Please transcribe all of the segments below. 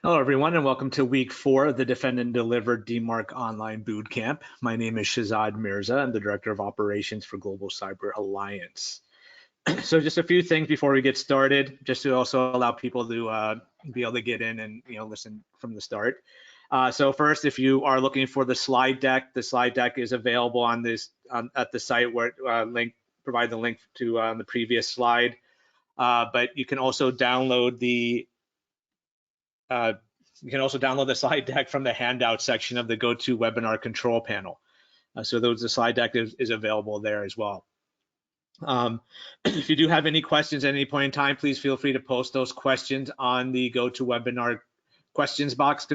Hello, everyone, and welcome to week 4 of the Defend and Deliver DMARC online bootcamp. My name is Shazad Mirza. I'm the Director of Operations for Global Cyber Alliance. So just a few things before we get started, just to also allow people to be able to get in and listen from the start. So first, if you are looking for the slide deck is available on this at the site where provide the link to the previous slide. But you can also download the slide deck from the handout section of the GoToWebinar control panel. So the slide deck is available there as well. If you do have any questions at any point in time, please feel free to post those questions on the GoToWebinar questions box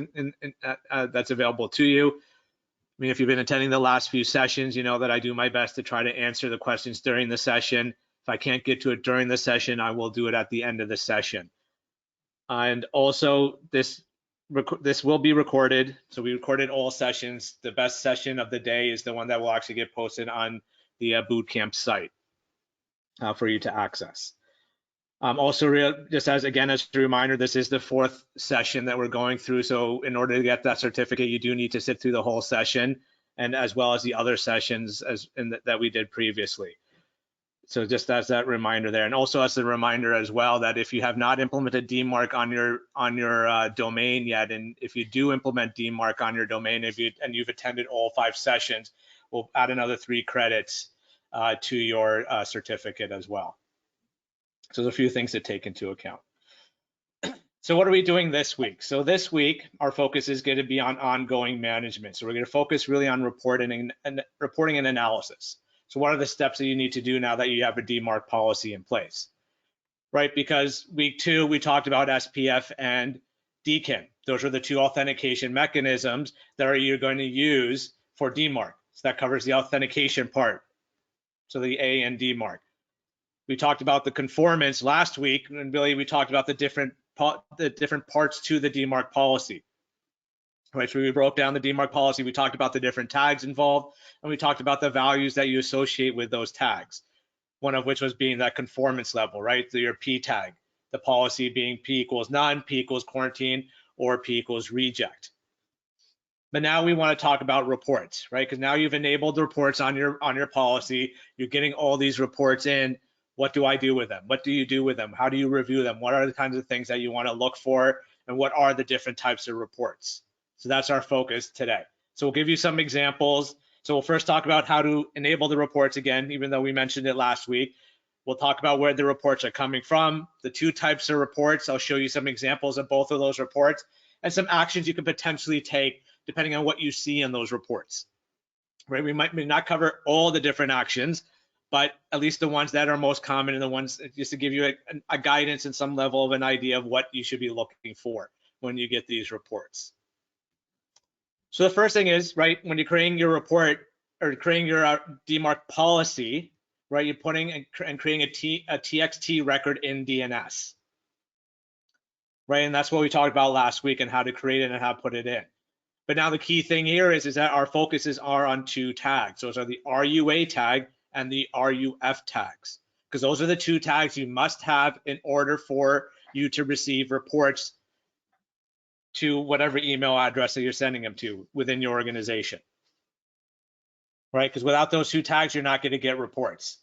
that's available to you. I mean, if you've been attending the last few sessions, you know that I do my best to try to answer the questions during the session. If I can't get to it during the session, I will do it at the end of the session. And also, this will be recorded. So we recorded all sessions. The best session of the day is the one that will actually get posted on the Bootcamp site for you to access. Also, just as a reminder, this is the 4th session that we're going through. So in order to get that certificate, you do need to sit through the whole session, and as well as the other sessions that we did previously. So just as that reminder there, and also as a reminder as well that if you have not implemented DMARC on your domain yet, and if you do implement DMARC on your domain, and you've attended all 5 sessions, we'll add another 3 credits to your certificate as well. So there's a few things to take into account. So what are we doing this week? So this week, our focus is going to be on ongoing management. So we're going to focus really on reporting and analysis. So what are the steps that you need to do now that you have a DMARC policy in place, right? Because week 2, we talked about SPF and DKIM. Those are the 2 authentication mechanisms that you're going to use for DMARC. So that covers the authentication part, so the A and DMARC. We talked about the conformance last week, and Billy, we talked about the different parts to the DMARC policy. Right, so we broke down the DMARC policy. We talked about the different tags involved, and we talked about the values that you associate with those tags. One of which was being that conformance level, right? So your P tag, the policy being P equals none, P equals quarantine, or P equals reject. But now we want to talk about reports, right? Because now you've enabled the reports on your policy. You're getting all these reports in. What do I do with them? What do you do with them? How do you review them? What are the kinds of things that you want to look for? And what are the different types of reports? So that's our focus today. So we'll give you some examples. So we'll first talk about how to enable the reports again, even though we mentioned it last week. We'll talk about where the reports are coming from, the 2 types of reports. I'll show you some examples of both of those reports and some actions you can potentially take depending on what you see in those reports. Right? We may not cover all the different actions, but at least the ones that are most common and the ones just to give you a guidance and some level of an idea of what you should be looking for when you get these reports. So the first thing is, right, when you're creating your report or creating your DMARC policy, right, you're putting and creating a TXT record in DNS, right? And that's what we talked about last week and how to create it and how to put it in. But now the key thing here is that our focuses are on 2 tags. Those are the RUA tag and the RUF tags, because those are the 2 tags you must have in order for you to receive reports to whatever email address that you're sending them to within your organization, right? Because without those 2 tags, you're not going to get reports.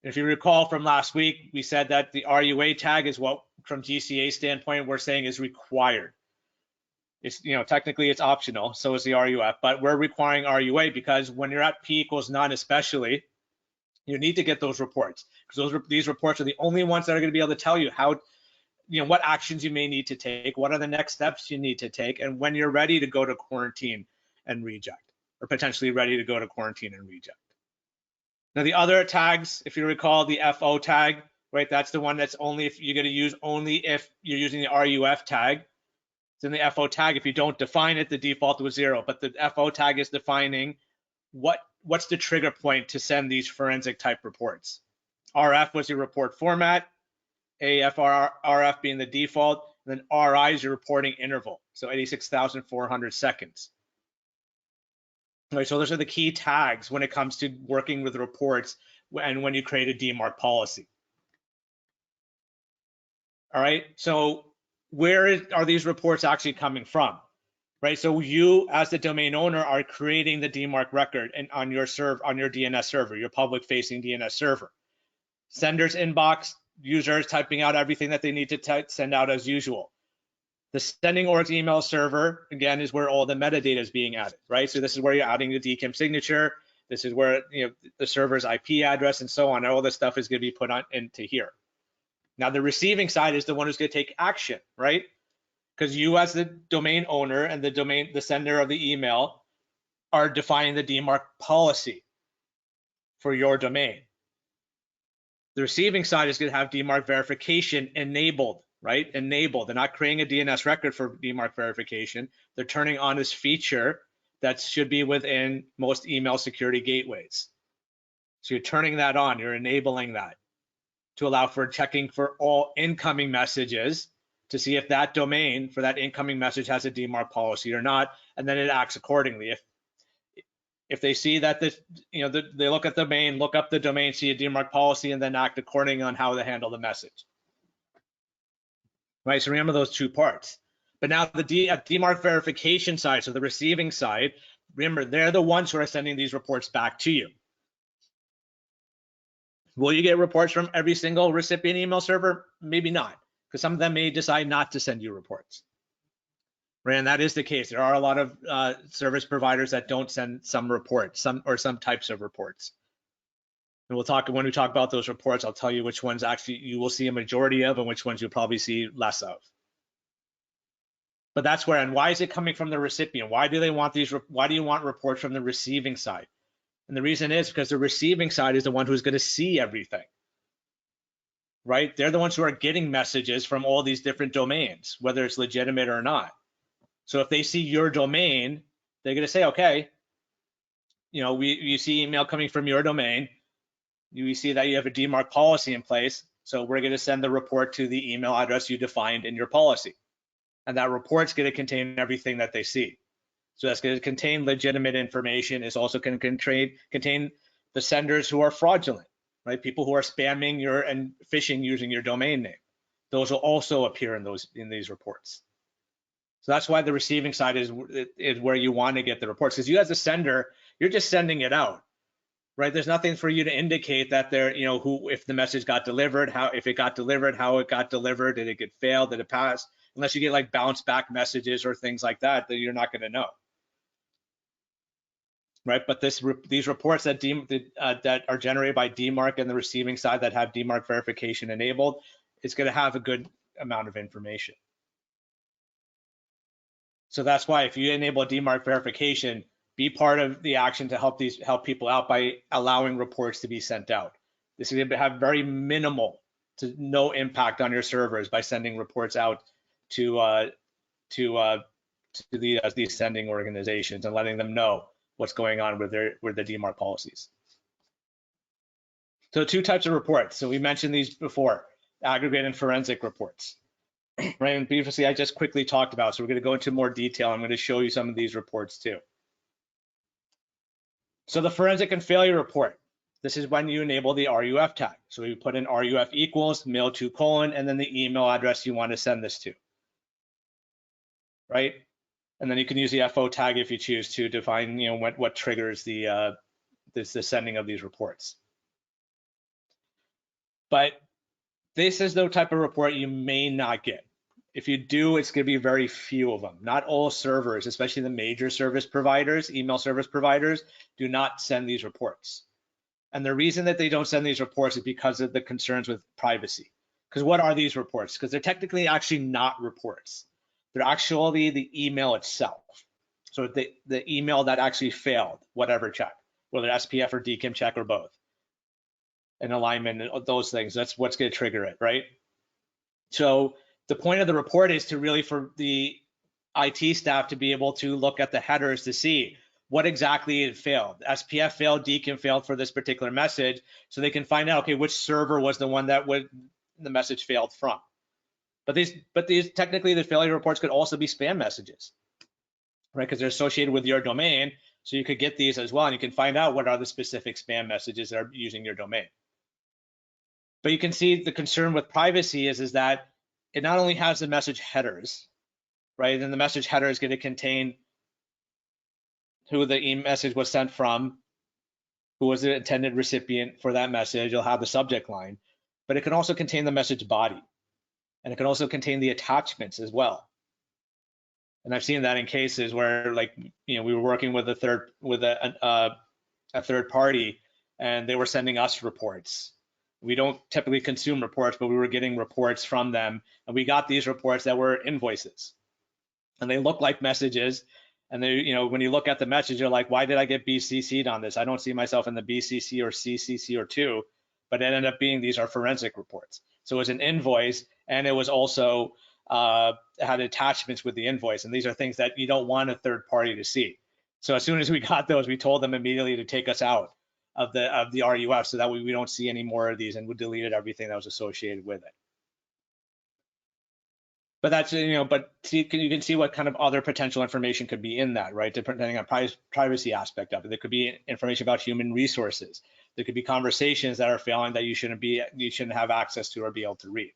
If you recall from last week, we said that the RUA tag is what, from GCA standpoint, we're saying is required. It's, technically it's optional, so is the RUF, but we're requiring RUA because when you're at P equals none, especially, you need to get those reports because these reports are the only ones that are going to be able to tell you how, what actions you may need to take, what are the next steps you need to take, and when you're ready to go to quarantine and reject, or potentially ready to go to quarantine and reject. Now the other tags, if you recall, the FO tag, right, that's the one that's only if you're going to use only if you're using the RUF tag. It's in the FO tag. If you don't define it, the default was 0, but the FO tag is defining what's the trigger point to send these forensic type reports. RF was your report format, AFRF being the default, and then RI is your reporting interval, so 86,400 seconds. Right, so those are the key tags when it comes to working with reports and when you create a DMARC policy. All right, so are these reports actually coming from, right? So you, as the domain owner, are creating the DMARC record and on your DNS server, your public-facing DNS server. Sender's inbox, users typing out everything that they need to send out as usual. The sending org's email server, again, is where all the metadata is being added, right? So this is where you're adding the DKIM signature. This is where, you know, the server's IP address and so on. All this stuff is going to be put on into here. Now, the receiving side is the one who's going to take action, right? Because you, as the domain owner and the sender of the email, are defining the DMARC policy for your domain. The receiving side is going to have DMARC verification enabled, right? Enabled. They're not creating a DNS record for DMARC verification. They're turning on this feature that should be within most email security gateways. So you're turning that on. You're enabling that to allow for checking for all incoming messages to see if that domain for that incoming message has a DMARC policy or not, and then it acts accordingly. If they see that this, you know, they look at the domain, look up the domain, see a DMARC policy, and then act accordingly on how to handle the message. Right, so remember those two parts. But now the DMARC verification side, so the receiving side, remember, they're the ones who are sending these reports back to you. Will you get reports from every single recipient email server? Maybe not, because some of them may decide not to send you reports. Right, and that is the case. There are a lot of service providers that don't send some reports, some types of reports. And we'll talk, when we talk about those reports, I'll tell you which ones actually you will see a majority of and which ones you'll probably see less of. But that's where, and why is it coming from the recipient? Why do they want these? Why do you want reports from the receiving side? And the reason is because the receiving side is the one who's going to see everything, right? They're the ones who are getting messages from all these different domains, whether it's legitimate or not. So if they see your domain, they're going to say, okay, you know, you see email coming from your domain. You see that you have a DMARC policy in place. So we're going to send the report to the email address you defined in your policy. And that report's going to contain everything that they see. So that's going to contain legitimate information. It's also going to contain the senders who are fraudulent, right? People who are spamming and phishing using your domain name. Those will also appear in these reports. So that's why the receiving side is where you want to get the reports, because you as a sender, you're just sending it out, right? There's nothing for you to indicate that there, you know, if the message got delivered, if it got delivered, how it got delivered, did it get failed, did it pass? Unless you get like bounce back messages or things like that, that you're not going to know, right? But these reports that are generated by DMARC and the receiving side that have DMARC verification enabled, it's going to have a good amount of information. So that's why if you enable a DMARC verification, be part of the action to help people out by allowing reports to be sent out. This is going to have very minimal to no impact on your servers by sending reports out to these sending organizations and letting them know what's going on with the DMARC policies. So two types of reports. So we mentioned these before, aggregate and forensic reports. Right, and previously I just quickly talked about, so we're going to go into more detail. I'm going to show you some of these reports too. So the forensic and failure report, this is when you enable the RUF tag. So you put in RUF equals mail to : and then the email address you want to send this to, right? And then you can use the FO tag if you choose to define, you know, what triggers the sending of these reports. But this is the type of report you may not get. If you do, it's going to be very few of them. Not all servers, especially the major service providers, email service providers, do not send these reports. And the reason that they don't send these reports is because of the concerns with privacy. Because what are these reports? Because they're technically actually not reports. They're actually the email itself. So the email that actually failed, whatever check, whether SPF or DKIM check or both. And alignment, those things, that's what's going to trigger it, right? So the point of the report is to really for the IT staff to be able to look at the headers to see what exactly it failed. SPF failed, DKIM failed for this particular message, so they can find out, okay, which server was the one that the message failed from. But these technically the failure reports could also be spam messages, right? Because they're associated with your domain, so you could get these as well, and you can find out what are the specific spam messages that are using your domain. But you can see the concern with privacy is that it not only has the message headers, right? And the message header is going to contain who the message was sent from, who was the intended recipient for that message. It'll have the subject line, but it can also contain the message body, and it can also contain the attachments as well. And I've seen that in cases where, like, we were working with a third party, and they were sending us reports. We don't typically consume reports, but we were getting reports from them, and we got these reports that were invoices, and they look like messages. And they, when you look at the message, you're like, why did I get BCC'd on this? I don't see myself in the BCC or CCC or 2, but it ended up being these are forensic reports. So it was an invoice, and it was also had attachments with the invoice, and these are things that you don't want a third party to see. So as soon as we got those, we told them immediately to take us out of the RUF, so that way we don't see any more of these, and we deleted everything that was associated with it. But that's, but you can see what kind of other potential information could be in that, right? Depending on privacy aspect of it. There could be information about human resources. There could be conversations that are failing that you shouldn't have access to or be able to read.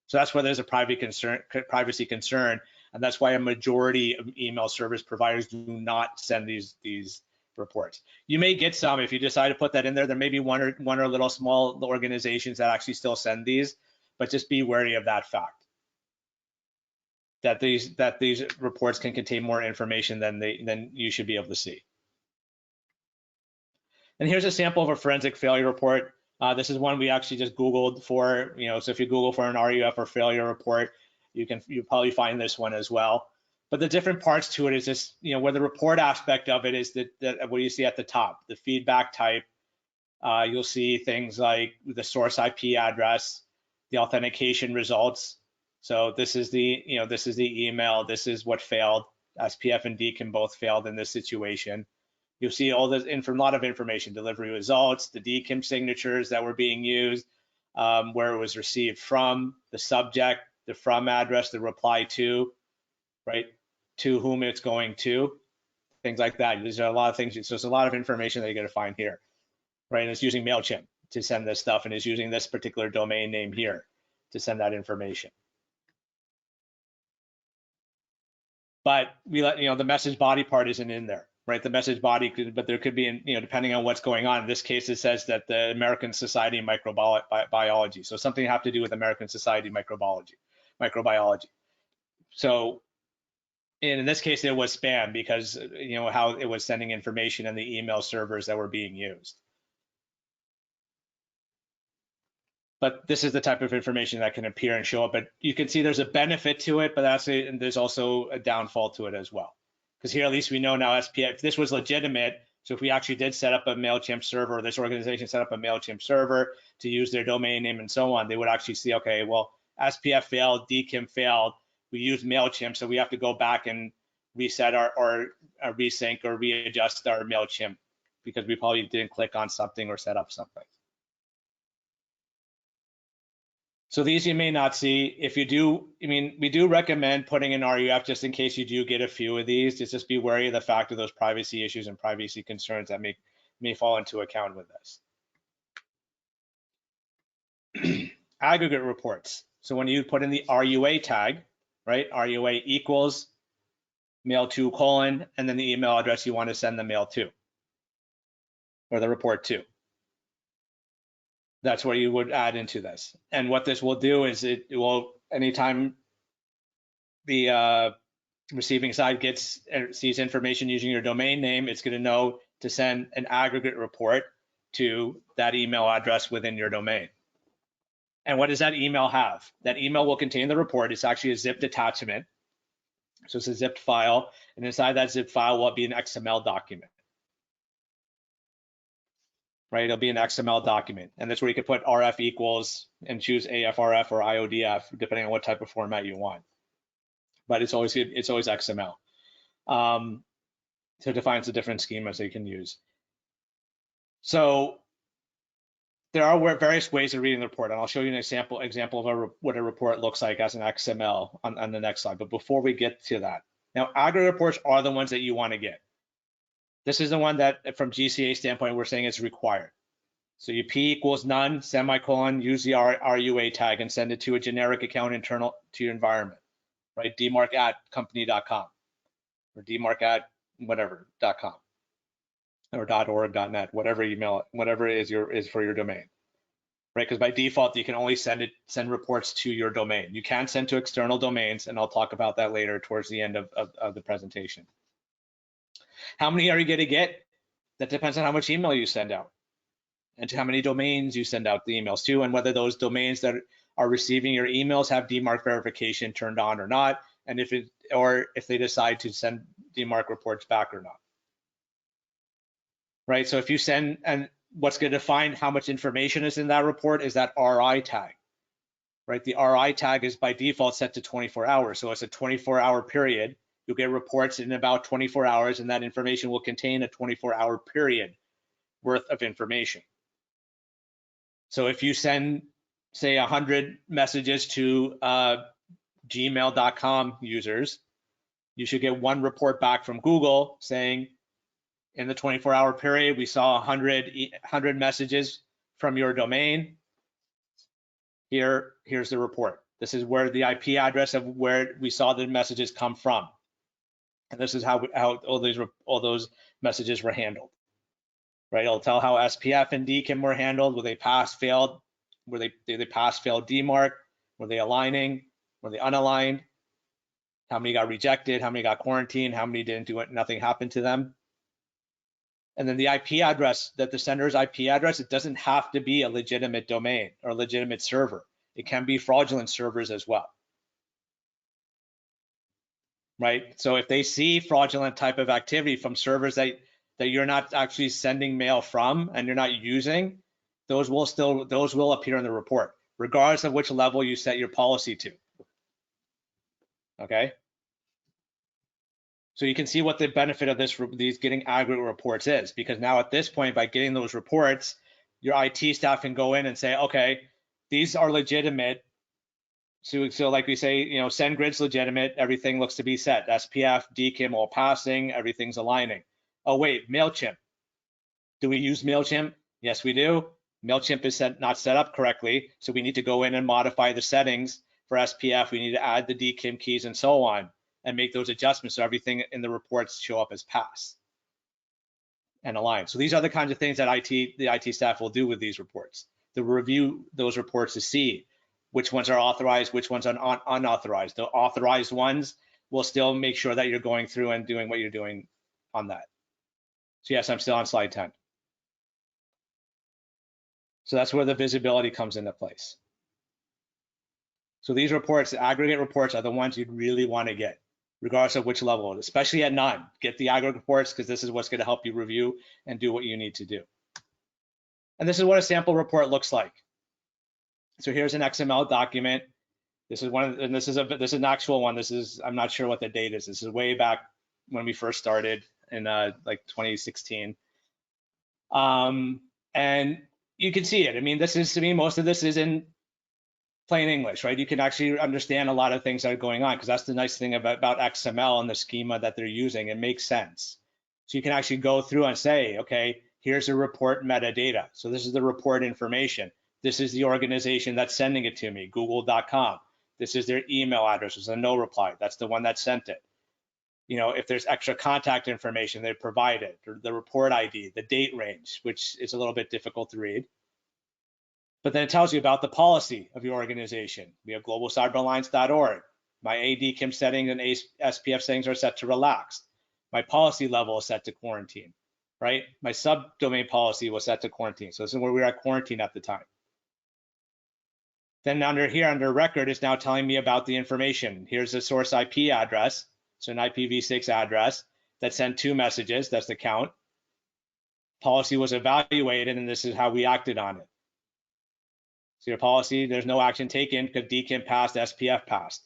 So that's where there's a privacy concern, and that's why a majority of email service providers do not send these reports. You may get some if you decide to put that in there. There may be one or little small organizations that actually still send these, but just be wary of that fact. That these reports can contain more information than you should be able to see. And here's a sample of a forensic failure report. This is one we actually just Googled for, so if you Google for an RUF or failure report, you'll probably find this one as well. But the different parts to it is just, where the report aspect of it is that what you see at the top, the feedback type. You'll see things like the source IP address, the authentication results. So this is the email. This is what failed. SPF and DKIM both failed in this situation. You'll see all this a lot of information: delivery results, the DKIM signatures that were being used, where it was received from, the subject, the from address, the reply to, right, to whom it's going to, things like that. These are a lot of things. So there's a lot of information that you're going to find here, right? And it's using MailChimp to send this stuff, and it's using this particular domain name here to send that information. But we let the message body part isn't in there, right? The message body but there could be, depending on what's going on. In this case, it says that the American Society of Microbiology, so something have to do with American Society of Microbiology. So in this case, it was spam because how it was sending information in the email servers that were being used. But this is the type of information that can appear and show up. But you can see there's a benefit to it, but there's also a downfall to it as well. Because here, at least we know now SPF, if this was legitimate, so if we actually did set up a MailChimp server, or this organization set up a MailChimp server to use their domain name and so on, they would actually see, okay, well, SPF failed, DKIM failed, we use MailChimp, so we have to go back and reset or resync or readjust our MailChimp because we probably didn't click on something or set up something. So these you may not see. If you do, we do recommend putting in RUF just in case you do get a few of these. Just be wary of the fact of those privacy issues and privacy concerns that may fall into account with this. Aggregate reports. So when you put in the RUA tag, right? RUA equals mail to : and then the email address you want to send the mail to or the report to. That's what you would add into this. And what this will do is it will, anytime the receiving side sees information using your domain name, it's going to know to send an aggregate report to that email address within your domain. And what does that email have? That email will contain the report. It's actually a zipped attachment. So it's a zipped file. And inside that zipped file will be an XML document. Right, it'll be an XML document, and that's where you can put RF equals and choose AFRF or IODF, depending on what type of format you want. But it's always XML. So it defines the different schemas that you can use. So there are various ways of reading the report, and I'll show you an example of what a report looks like as an XML on the next slide. But before we get to that, now aggregate reports are the ones that you want to get. This is the one that, from GCA standpoint, we're saying is required. So you P equals none, semicolon, use the RUA tag and send it to a generic account internal to your environment, right? DMARC at company.com or DMARC at whatever.com or .org, .net, whatever email, whatever is for your domain, right? Because by default, you can only send reports to your domain. You can send to external domains, and I'll talk about that later towards the end of the presentation. How many are you going to get? That depends on how much email you send out and to how many domains you send out the emails to, and whether those domains that are receiving your emails have DMARC verification turned on or not, and if they decide to send DMARC reports back or not. Right, so if you send, and what's going to define how much information is in that report is that RI tag, right? The RI tag is by default set to 24 hours, so it's a 24-hour period. You'll get reports in about 24 hours, and that information will contain a 24-hour period worth of information. So if you send, say, 100 messages to gmail.com users, you should get one report back from Google saying, in the 24-hour period, we saw 100 messages from your domain. Here's the report. This is where the IP address of where we saw the messages come from. And this is how all those messages were handled. Right? It'll tell how SPF and DKIM were handled. Were they pass, failed? Did they pass, failed DMARC? Were they aligning? Were they unaligned? How many got rejected? How many got quarantined? How many didn't do it? Nothing happened to them. And then the IP address, that the sender's IP address, it doesn't have to be a legitimate domain or a legitimate server. It can be fraudulent servers as well. Right? So if they see fraudulent type of activity from servers that you're not actually sending mail from and you're not using, those will appear in the report, regardless of which level you set your policy to. Okay? So you can see what the benefit of these getting aggregate reports is, because now at this point, by getting those reports, your IT staff can go in and say, okay, these are legitimate. So like we say, SendGrid's legitimate, everything looks to be set. SPF, DKIM, all passing, everything's aligning. Oh wait, MailChimp. Do we use MailChimp? Yes, we do. MailChimp is not set up correctly, so we need to go in and modify the settings for SPF. We need to add the DKIM keys and so on, and make those adjustments so everything in the reports show up as pass and align. So these are the kinds of things that the IT staff will do with these reports. They'll review those reports to see which ones are authorized, which ones are unauthorized. The authorized ones will still make sure that you're going through and doing what you're doing on that. So yes, I'm still on slide 10. So that's where the visibility comes into place. So these reports, the aggregate reports, are the ones you'd really want to get, regardless of which level, especially at none. Get the aggregate reports, because this is what's going to help you review and do what you need to do. And this is what a sample report looks like. So here's an XML document. This is this is an actual one. I'm not sure what the date is. This is way back when we first started in like 2016. And you can see it. I mean, most of this is in plain English, right? You can actually understand a lot of things that are going on, because that's the nice thing about XML and the schema that they're using. It makes sense. So you can actually go through and say, okay, here's the report metadata. So this is the report information. This is the organization that's sending it to me, google.com. This is their email address. There's a no reply. That's the one that sent it. If there's extra contact information, they provide it, or the report ID, the date range, which is a little bit difficult to read. But then it tells you about the policy of your organization. We have globalcyberalliance.org. My ADKIM settings and SPF settings are set to relaxed. My policy level is set to quarantine, right? My subdomain policy was set to quarantine. So this is where we were at quarantine at the time. Then under record, is now telling me about the information. Here's the source IP address. So an IPv6 address that sent 2 messages. That's the count. Policy was evaluated, and this is how we acted on it. So your policy, there's no action taken because DKIM passed, SPF passed.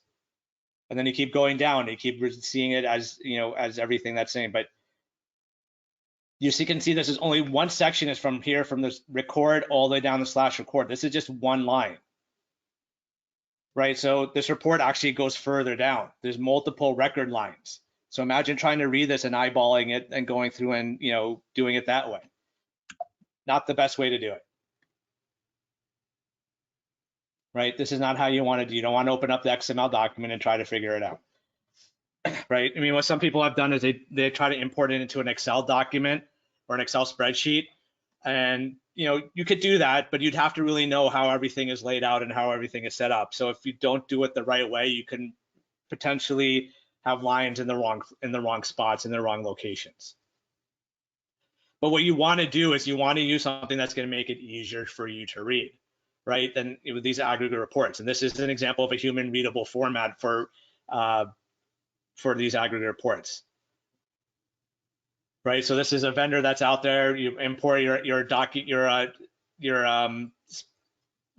And then you keep going down, you keep seeing it as, as everything that's saying. But you can see this is only one section is from here, from this record all the way down to /record. This is just one line, right? So this report actually goes further down. There's multiple record lines. So imagine trying to read this and eyeballing it and going through and, doing it that way. Not the best way to do it. right? This is not how you want to do. You don't want to open up the XML document and try to figure it out, right? I mean, what some people have done is they try to import it into an Excel document or an Excel spreadsheet. And, you know, you could do that, but you'd have to really know how everything is laid out and how everything is set up. So if you don't do it the right way, you can potentially have lines in the wrong spots, in the wrong locations. But what you want to do is you want to use something that's going to make it easier for you to read, right? Then with these aggregate reports, and this is an example of a human readable format for these aggregate reports, right? So this is a vendor that's out there. You import your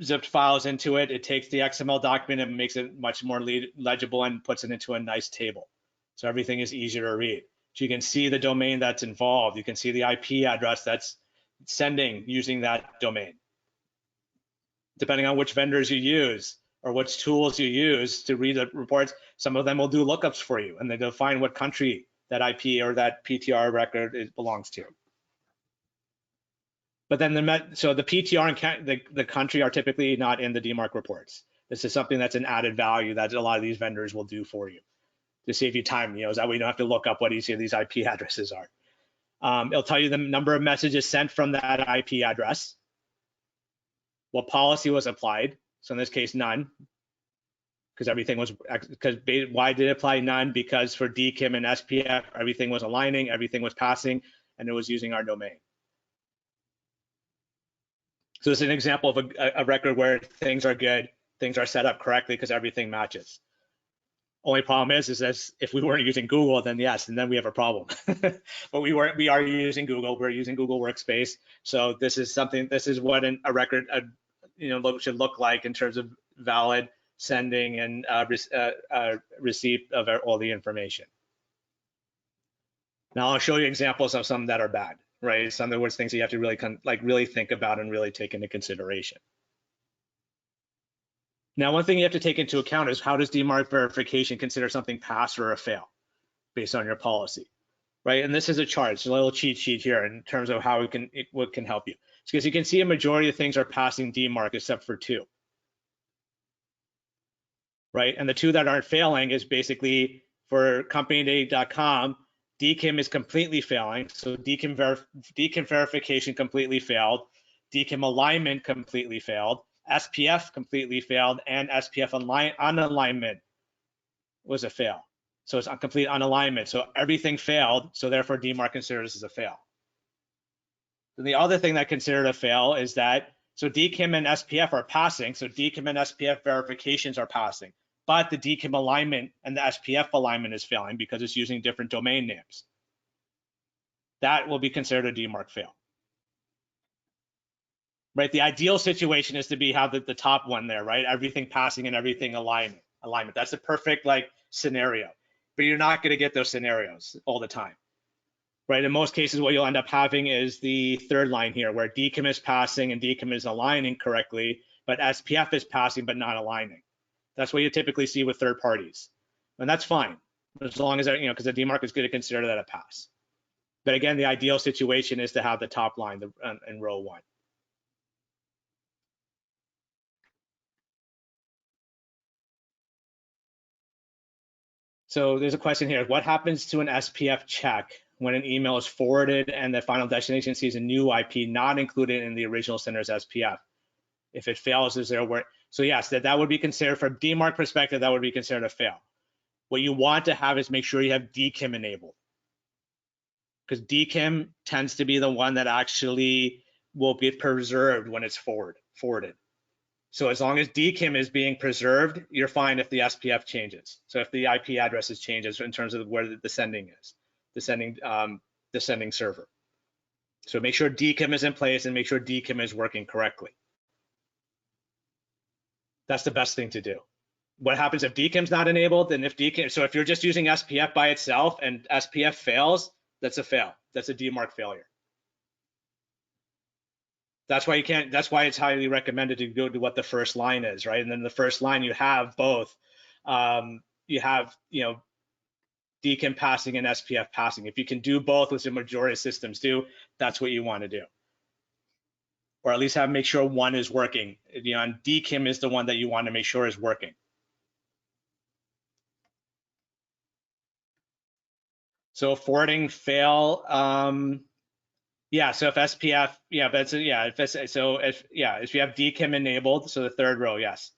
zipped files into it. It takes the XML document and makes it much more legible and puts it into a nice table. So everything is easier to read. So you can see the domain that's involved. You can see the IP address that's sending using that domain. Depending on which vendors you use or which tools you use to read the reports, some of them will do lookups for you and they define what country that IP or that PTR record belongs to. But then so the PTR and the country are typically not in the DMARC reports. This is something that's an added value that a lot of these vendors will do for you to save you time. You know, is that way you don't have to look up what each of these IP addresses are. It'll tell you the number of messages sent from that IP address, what policy was applied. So in this case, none, because everything was, why did it apply none? Because for DKIM and SPF, everything was aligning, everything was passing, and it was using our domain. So this is an example of a record where things are good, things are set up correctly because everything matches. Only problem is as if we weren't using Google, then yes, and then we have a problem. But we are using Google. We're using Google Workspace. So this is what a record, should look like in terms of valid sending and receipt of all the information. Now I'll show you examples of some that are bad, right? Some of those things you have to really think about and really take into consideration. Now, one thing you have to take into account is how does DMARC verification consider something pass or a fail based on your policy, right? And this is a chart, it's a little cheat sheet here in terms of how what can help you. Because you can see a majority of things are passing DMARC except for 2, right? And the 2 that aren't failing is basically for companydate.com, DKIM is completely failing. So DKIM verification completely failed, DKIM alignment completely failed, SPF completely failed, and SPF unalignment was a fail. So it's a complete unalignment. So everything failed. So therefore, DMARC considers this as a fail. And the other thing that considered a fail is that so DKIM and SPF are passing. So DKIM and SPF verifications are passing, but the DKIM alignment and the SPF alignment is failing because it's using different domain names. That will be considered a DMARC fail. Right, the ideal situation is to have the top one there, right? Everything passing and everything alignment. That's a perfect scenario, but you're not going to get those scenarios all the time, right? In most cases, what you'll end up having is the third line here, where DKIM is passing and DKIM is aligning correctly, but SPF is passing but not aligning. That's what you typically see with third parties, and that's fine as long as because the DMARC is going to consider that a pass. But again, the ideal situation is to have the top line in row 1. So there's a question here. What happens to an SPF check when an email is forwarded and the final destination sees a new IP not included in the original sender's SPF? If it fails, is there a word? So yes, that would be considered, from DMARC perspective, that would be considered a fail. What you want to have is make sure you have DKIM enabled, because DKIM tends to be the one that actually will get preserved when it's forwarded. So as long as DKIM is being preserved, you're fine if the SPF changes. So if the IP addresses changes in terms of where the sending is, the sending server. So make sure DKIM is in place and make sure DKIM is working correctly. That's the best thing to do. What happens if DKIM's not enabled? And if DKIM, so if you're just using SPF by itself and SPF fails, that's a fail. That's a DMARC failure. That's why it's highly recommended to go to what the first line is, right? And then the first line, you have both. You have, DKIM passing and SPF passing. If you can do both, which the majority of systems do, that's what you want to do. or at least make sure one is working. And DKIM is the one that you want to make sure is working. So forwarding fail, yeah. So if SPF, yeah, if you have DKIM enabled, so the third row, yes.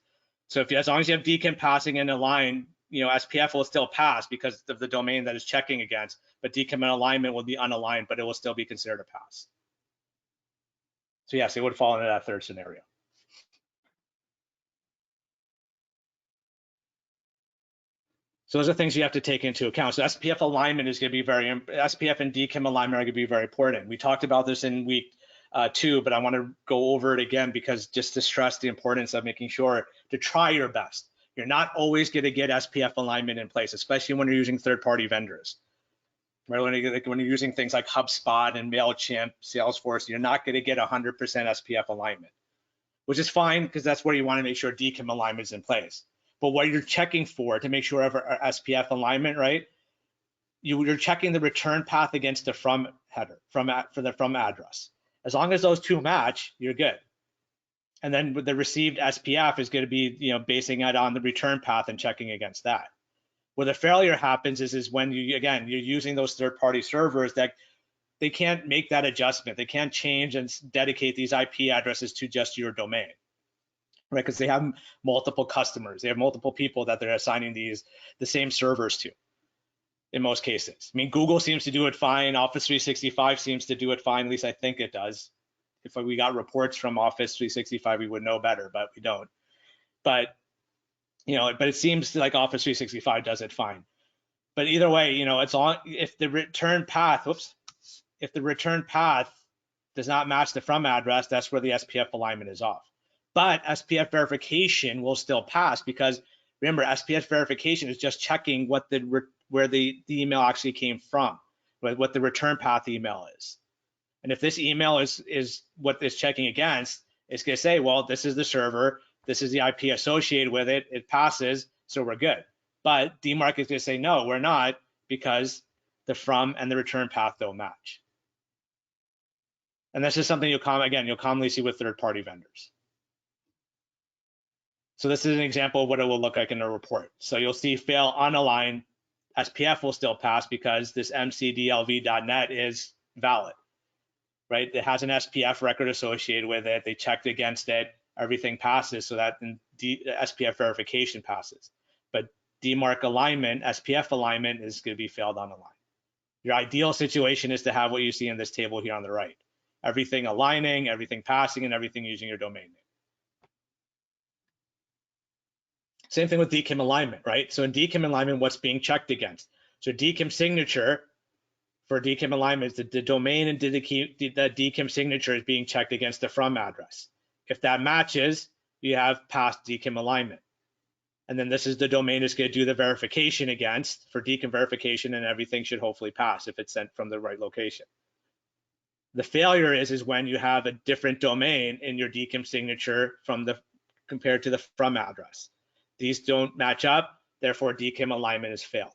So as long as you have DKIM passing in a line, SPF will still pass because of the domain that is checking against, but DKIM and alignment will be unaligned, but it will still be considered a pass. So yes, it would fall into that third scenario. So those are things you have to take into account. So SPF alignment is going to be SPF and DKIM alignment are going to be very important. We talked about this in week 2, but I want to go over it again because just to stress the importance of making sure to try your best. You're not always going to get SPF alignment in place, especially when you're using third-party vendors. Right? When you're using things like HubSpot and MailChimp, Salesforce, you're not going to get 100% SPF alignment, which is fine because that's where you want to make sure DKIM alignment is in place. But what you're checking for to make sure of SPF alignment, right? You're checking the return path against the from header, for the from address. As long as those two match, you're good. And then with the received SPF is going to be, basing it on the return path and checking against that. Where the failure happens is when you're using those third-party servers that they can't make that adjustment. They can't change and dedicate these IP addresses to just your domain. Right, because they have multiple customers, they have multiple people that they're assigning the same servers to. In most cases, I mean, Google seems to do it fine. Office 365 seems to do it fine. At least I think it does. If we got reports from Office 365, we would know better, but we don't. But but it seems like Office 365 does it fine. But either way, it's on. If the return path, if the return path does not match the from address, that's where the SPF alignment is off. But SPF verification will still pass because remember, SPF verification is just checking where the email actually came from, what the return path email is. And if this email is what it's checking against, it's going to say, well, this is the server, this is the IP associated with it, it passes, so we're good. But DMARC is going to say, no, we're not, because the from and the return path don't match. And this is something you'll commonly see with third-party vendors. So this is an example of what it will look like in a report. So you'll see fail unaligned, SPF will still pass because this mcdlv.net is valid, right? It has an SPF record associated with it. They checked against it, everything passes, so that SPF verification passes. But DMARC alignment, SPF alignment is going to be failed unaligned. Your ideal situation is to have what you see in this table here on the right. Everything aligning, everything passing, and everything using your domain name. Same thing with DKIM alignment, right? So in DKIM alignment, what's being checked against? So DKIM signature for DKIM alignment, the domain and the DKIM signature is being checked against the from address. If that matches, you have passed DKIM alignment. And then this is the domain is going to do the verification against for DKIM verification, and everything should hopefully pass if it's sent from the right location. The failure is when you have a different domain in your DKIM signature compared to the from address. These don't match up, therefore DKIM alignment is failed.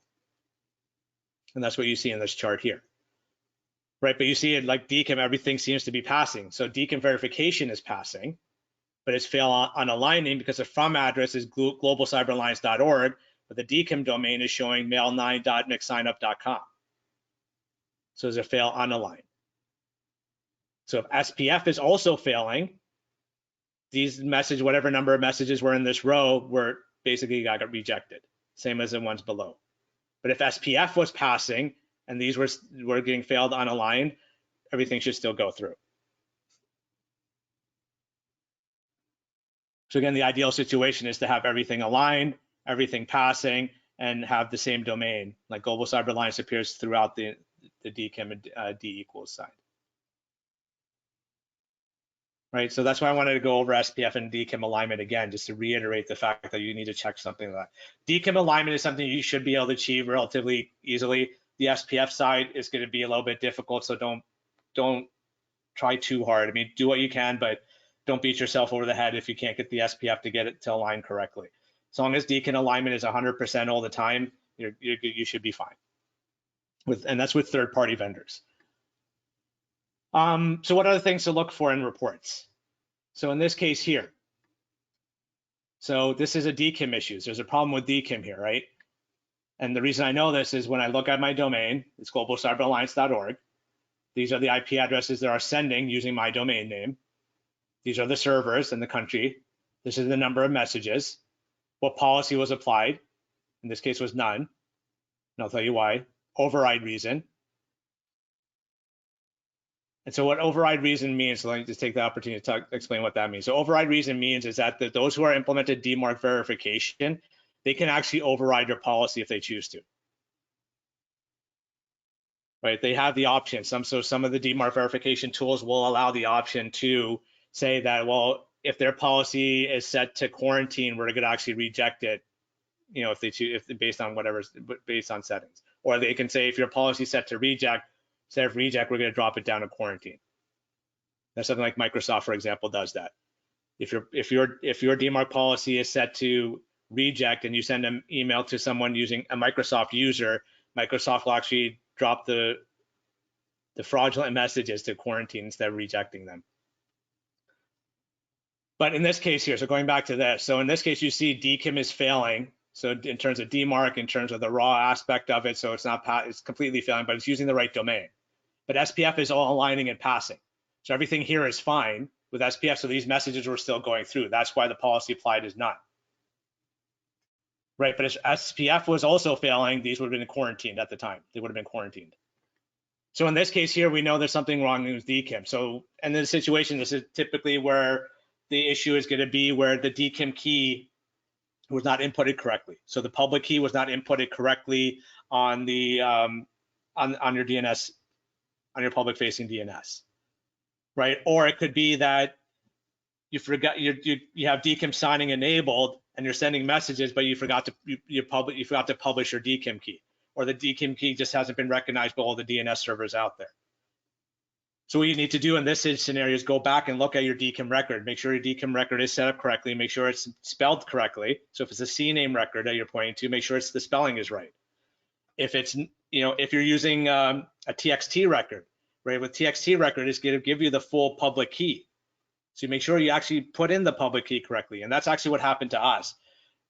And that's what you see in this chart here. Right, but you see it like DKIM, everything seems to be passing. So DKIM verification is passing, but it's fail on aligning because the from address is globalcyberalliance.org, but the DKIM domain is showing mail9.mixsignup.com. So there's a fail unaligned. So if SPF is also failing, these whatever number of messages were in this row were basically got rejected, same as the ones below. But if SPF was passing and these were getting failed unaligned, everything should still go through. So again, the ideal situation is to have everything aligned, everything passing, and have the same domain. Like Global Cyber Alliance appears throughout the DKIM and D equals sign. Right, so that's why I wanted to go over SPF and DKIM alignment again, just to reiterate the fact that you need to check something like that. DKIM alignment is something you should be able to achieve relatively easily. The SPF side is going to be a little bit difficult, so don't try too hard. I mean, do what you can, but don't beat yourself over the head if you can't get the SPF to get it to align correctly. As long as DKIM alignment is 100% all the time, you should be fine. And that's with third-party vendors. So what are the things to look for in reports? So in this case here, so this is a DKIM issue. There's a problem with DKIM here, right? And the reason I know this is when I look at my domain, it's globalcyberalliance.org. These are the IP addresses that are sending using my domain name. These are the servers in the country. This is the number of messages. What policy was applied? In this case was none. And I'll tell you why. Override reason. And so what override reason means, so let me just take the opportunity to explain what that means. So override reason means is that those who are implemented DMARC verification, they can actually override your policy if they choose to. Right? They have the option. So some of the DMARC verification tools will allow the option to say that, well, if their policy is set to quarantine, we're going to actually reject it, you know, if they choose, if based on whatever's based on settings. Or they can say if your policy is set to reject, instead of reject, we're going to drop it down to quarantine. That's something like Microsoft, for example, does that. If your DMARC policy is set to reject and you send an email to someone using a Microsoft user, Microsoft will actually drop the fraudulent messages to quarantine instead of rejecting them. But in this case here, so going back to this, so in this case, you see DKIM is failing. So in terms of DMARC, in terms of the raw aspect of it, so it's completely failing, but it's using the right domain. But SPF is all aligning and passing. So everything here is fine with SPF. So these messages were still going through. That's why the policy applied is none. Right, but if SPF was also failing, these would have been quarantined at the time. They would have been quarantined. So in this case here, we know there's something wrong with DKIM. So in this situation, this is typically where the issue is going to be where the DKIM key was not inputted correctly. So the public key was not inputted correctly on the on your DNS, on your public facing DNS, right? Or it could be that you forgot you have DKIM signing enabled and you're sending messages, but you forgot to publish your DKIM key, or the DKIM key just hasn't been recognized by all the DNS servers out there. So what you need to do in this scenario is go back and look at your DKIM record, make sure your DKIM record is set up correctly, make sure it's spelled correctly. So if it's a CNAME record that you're pointing to, make sure the spelling is right. If it's, if you're using a TXT record, right, with TXT record, it's going to give you the full public key. So you make sure you actually put in the public key correctly. And that's actually what happened to us.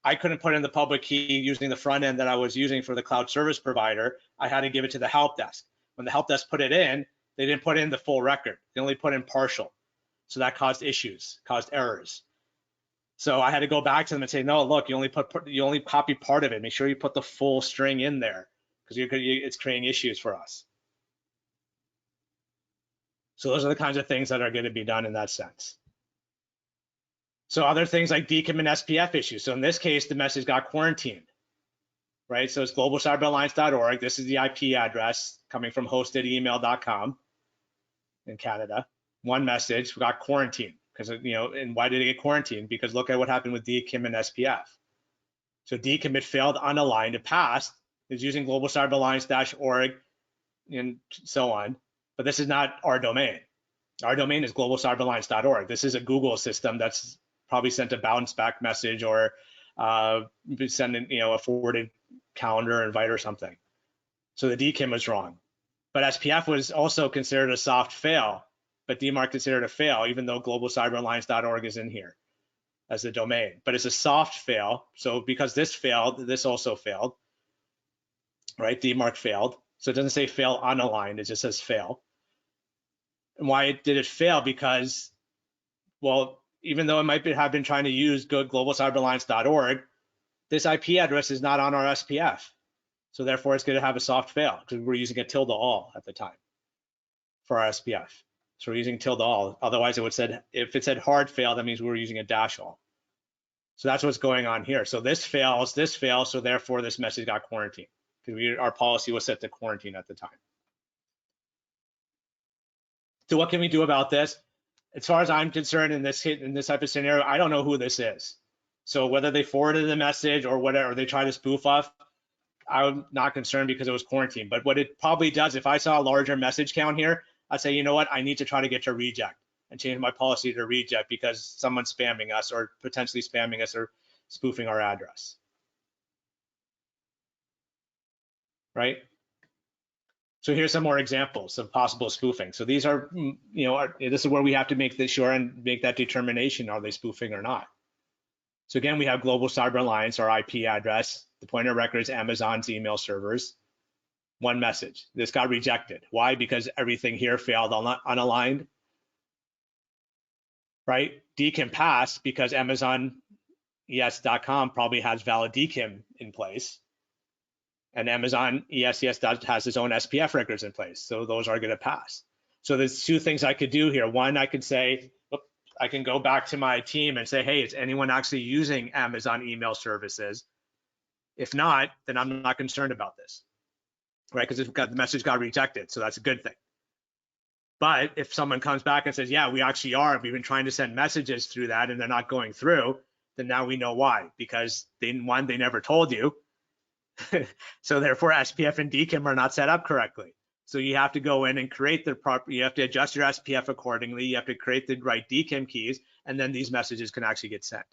I couldn't put in the public key using the front end that I was using for the cloud service provider. I had to give it to the help desk. When the help desk put it in, they didn't put in the full record. They only put in partial. So that caused issues, caused errors. So I had to go back to them and say, no, look, you only copy part of it. Make sure you put the full string in there because it's creating issues for us. So those are the kinds of things that are going to be done in that sense. So other things like DKIM and SPF issues. So in this case, the message got quarantined, right? So it's globalcyberalliance.org. This is the IP address coming from hostedemail.com in Canada. One message got quarantined because, and why did it get quarantined? Because look at what happened with DKIM and SPF. So DKIM, it failed unaligned, it passed. It's using globalcyberalliance.org and so on. But this is not our domain. Our domain is globalcyberalliance.org. This is a Google system that's probably sent a bounce back message or send a forwarded calendar invite or something. So the DKIM was wrong. But SPF was also considered a soft fail, but DMARC considered a fail, even though globalcyberalliance.org is in here as the domain. But it's a soft fail. So because this failed, this also failed, right? DMARC failed. So it doesn't say fail unaligned, it just says fail. And why did it fail? Because, well, even though it might have been trying to use globalcyberalliance.org, this IP address is not on our SPF. So therefore, it's going to have a soft fail because we're using a tilde all at the time for our SPF. So we're using tilde all. Otherwise, if it said hard fail, that means we're using a dash all. So that's what's going on here. So this fails, so therefore this message got quarantined because our policy was set to quarantine at the time. So what can we do about this? As far as I'm concerned, in this type of scenario, I don't know who this is. So whether they forwarded the message or whatever, or they try to spoof off, I'm not concerned because it was quarantined. But what it probably does, if I saw a larger message count here, I'd say, you know what, I need to try to get to reject and change my policy to reject because someone's spamming us or potentially spamming us or spoofing our address. Right? So here's some more examples of possible spoofing. So these are, this is where we have to make sure and make that determination, are they spoofing or not? So again, we have Global Cyber Alliance, our IP address. The point of record is Amazon's email servers. One message. This got rejected. Why? Because everything here failed unaligned, right? DKIM passed because AmazonES.com probably has valid DKIM in place. And Amazon ES has its own SPF records in place. So those are going to pass. So there's two things I could do here. One, I could say, I can go back to my team and say, hey, is anyone actually using Amazon email services? If not, then I'm not concerned about this, right? Because the message got rejected. So that's a good thing. But if someone comes back and says, yeah, we actually are, we've been trying to send messages through that and they're not going through, then now we know why. Because they never told you. So therefore, SPF and DKIM are not set up correctly. So you have to go in and create the proper, you have to adjust your SPF accordingly. You have to create the right DKIM keys, and then these messages can actually get sent.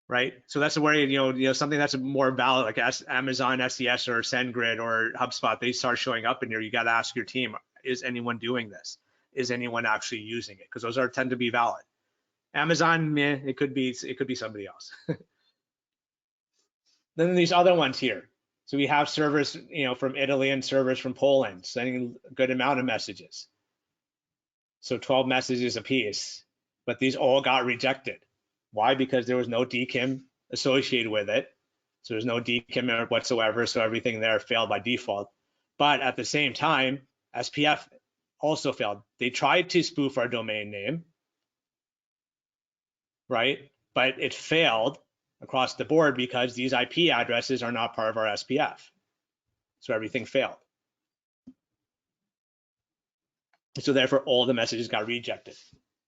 Right? So that's where, something that's more valid, like Amazon SES or SendGrid or HubSpot, they start showing up in here. You got to ask your team, is anyone doing this? Is anyone actually using it? Because those tend to be valid. Amazon, it could be somebody else. Then these other ones here. So we have servers, from Italy and servers from Poland sending a good amount of messages. So 12 messages apiece, but these all got rejected. Why? Because there was no DKIM associated with it. So there's no DKIM whatsoever. So everything there failed by default. But at the same time, SPF also failed. They tried to spoof our domain name, right? But it failed across the board because these IP addresses are not part of our SPF. So everything failed. So therefore, all the messages got rejected.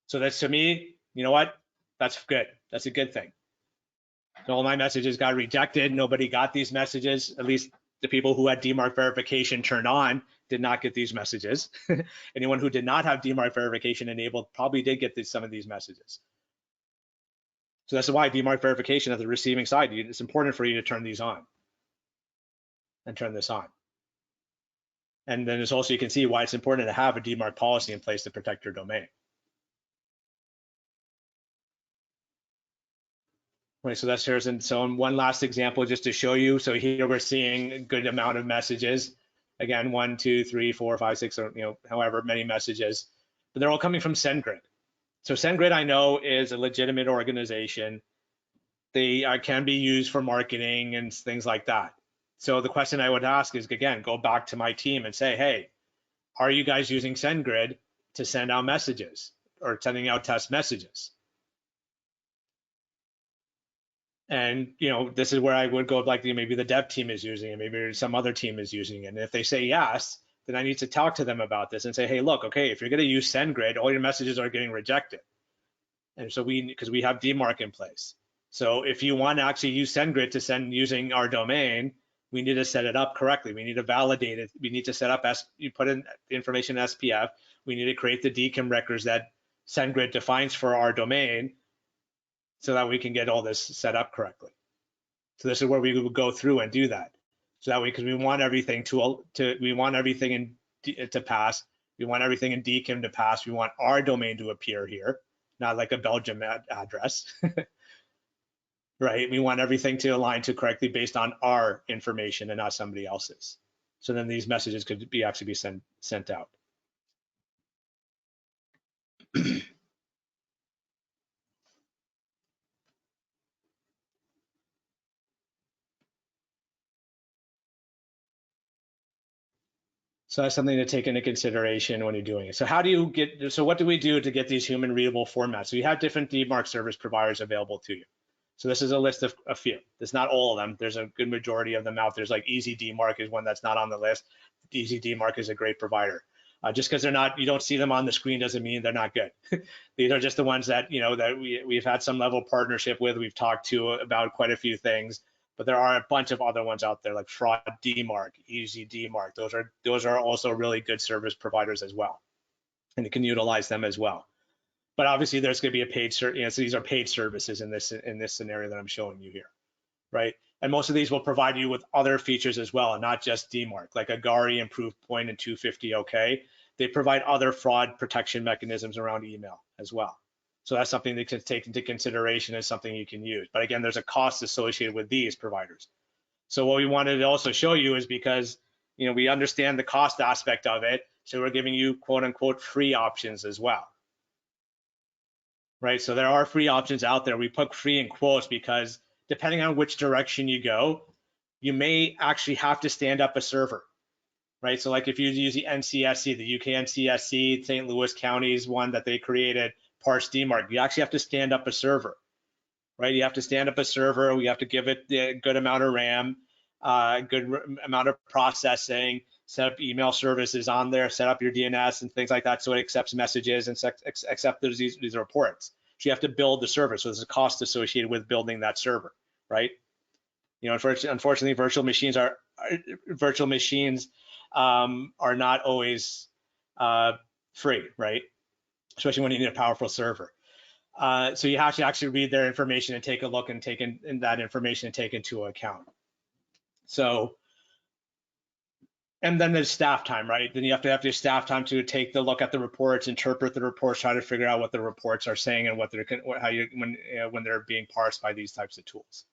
So that's, to me, you know what? That's good. That's a good thing. So all my messages got rejected. Nobody got these messages. At least the people who had DMARC verification turned on did not get these messages. Anyone who did not have DMARC verification enabled probably did get some of these messages. So that's why DMARC verification at the receiving side, it's important for you to turn these on and turn this on. And then there's also, you can see why it's important to have a DMARC policy in place to protect your domain. Right, so that's here. And so one last example just to show you. So here we're seeing a good amount of messages. Again, 1, 2, 3, 4, 5, 6, or however many messages, but they're all coming from SendGrid. So SendGrid, I know, is a legitimate organization. They can be used for marketing and things like that. So the question I would ask is, again, go back to my team and say, hey, are you guys using SendGrid to send out messages or sending out test messages? And this is where I would go, like, maybe the dev team is using it, maybe some other team is using it. And if they say yes, then I need to talk to them about this and say, hey, look, okay, if you're going to use SendGrid, all your messages are getting rejected. And so because we have DMARC in place. So if you want to actually use SendGrid to send using our domain, we need to set it up correctly. We need to validate it. We need to set up, you put in the information in SPF. We need to create the DKIM records that SendGrid defines for our domain so that we can get all this set up correctly. So this is where we would go through and do that. So that way, because we want everything we want everything to pass. We want everything in DKIM to pass. We want our domain to appear here, not like a Belgium address. Right? We want everything to align to correctly based on our information and not somebody else's. So then these messages could actually be sent out. So that's something to take into consideration when you're doing it. So what do we do to get these human readable formats? So you have different DMARC service providers available to you. So this is a list of a few. There's not all of them. There's a good majority of them out. There's like Easy DMARC is one that's not on the list. Easy DMARC is a great provider. Just because you don't see them on the screen doesn't mean they're not good. These are just the ones that that we've had some level of partnership with. We've talked to about quite a few things, but there are a bunch of other ones out there like Fraud DMARC, Easy DMARC. Those are also really good service providers as well, and you can utilize them as well. But obviously, there's going to be a paid so these are paid services in this scenario that I'm showing you here. right? And most of these will provide you with other features as well, and not just DMARC, like Agari, Improved Point, and 250 OK. They provide other fraud protection mechanisms around email as well. So that's something that can take into consideration as something you can use. But again, there's a cost associated with these providers. So what we wanted to also show you is because we understand the cost aspect of it, so we're giving you quote unquote free options as well. Right? So there are free options out there. We put free in quotes because depending on which direction you go, you may actually have to stand up a server, right? So like if you use the NCSC, the UK NCSC, St. Louis County's one that they created, parse DMARC, you actually have to stand up a server, right? You have to stand up a server. We have to give it a good amount of RAM, good amount of processing, set up email services on there, set up your DNS and things like that so it accepts messages and accept these reports. So you have to build the server. So there's a cost associated with building that server, right? Unfortunately, virtual machines are not always free, right? Especially when you need a powerful server. So you have to actually read their information and take a look and take in that information and take into account. So, and then there's staff time, right? Then you have to have your staff time to take the look at the reports, interpret the reports, try to figure out what the reports are saying and what they're when they're being parsed by these types of tools.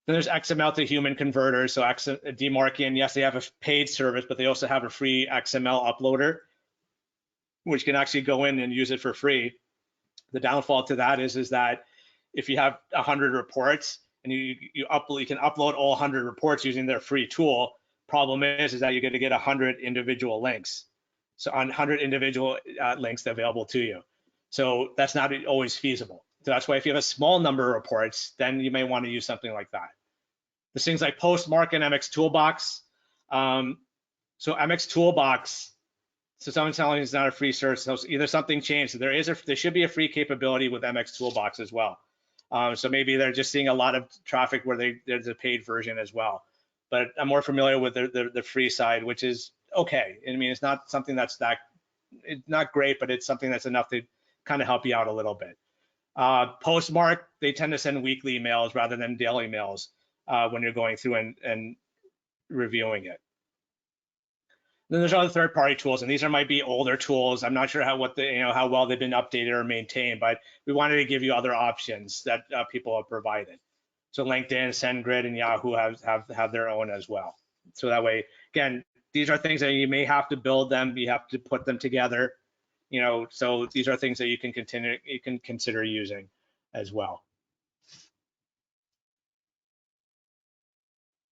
Then there's XML to human converters. So DMARC, yes, they have a paid service, but they also have a free XML uploader, which can actually go in and use it for free. The downfall to that is that if you have 100 reports and you can upload all 100 reports using their free tool. Problem is that you're going to get 100 individual links. So on 100 individual links available to you. So that's not always feasible. So that's why if you have a small number of reports, then you may want to use something like that. There's things like PostMark and MX Toolbox. So MX Toolbox, so someone's telling me it's not a free service. So either something changed. So there should be a free capability with MX Toolbox as well. So maybe they're just seeing a lot of traffic where there's a paid version as well. But I'm more familiar with the free side, which is okay. I mean, it's not something it's not great, but it's something that's enough to kind of help you out a little bit. Postmark, they tend to send weekly emails rather than daily emails when you're going through and reviewing it. Then there's other third-party tools, and these might be older tools. I'm not sure how well they've been updated or maintained, but we wanted to give you other options that people have provided. So LinkedIn, SendGrid, and Yahoo have their own as well. So that way, again, these are things that you may have to build them, you have to put them together, so these are things that you can consider using as well.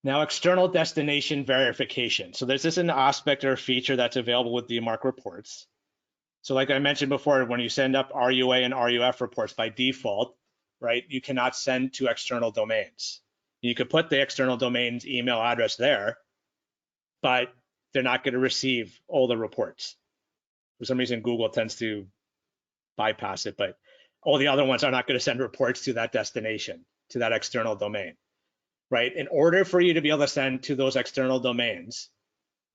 Now, external destination verification. So this is an aspect or feature that's available with DMARC reports. So like I mentioned before, when you send up RUA and RUF reports by default, right, you cannot send to external domains. You could put the external domain's email address there, but they're not going to receive all the reports. For some reason, Google tends to bypass it, but all the other ones are not going to send reports to that destination, to that external domain, right? In order for you to be able to send to those external domains,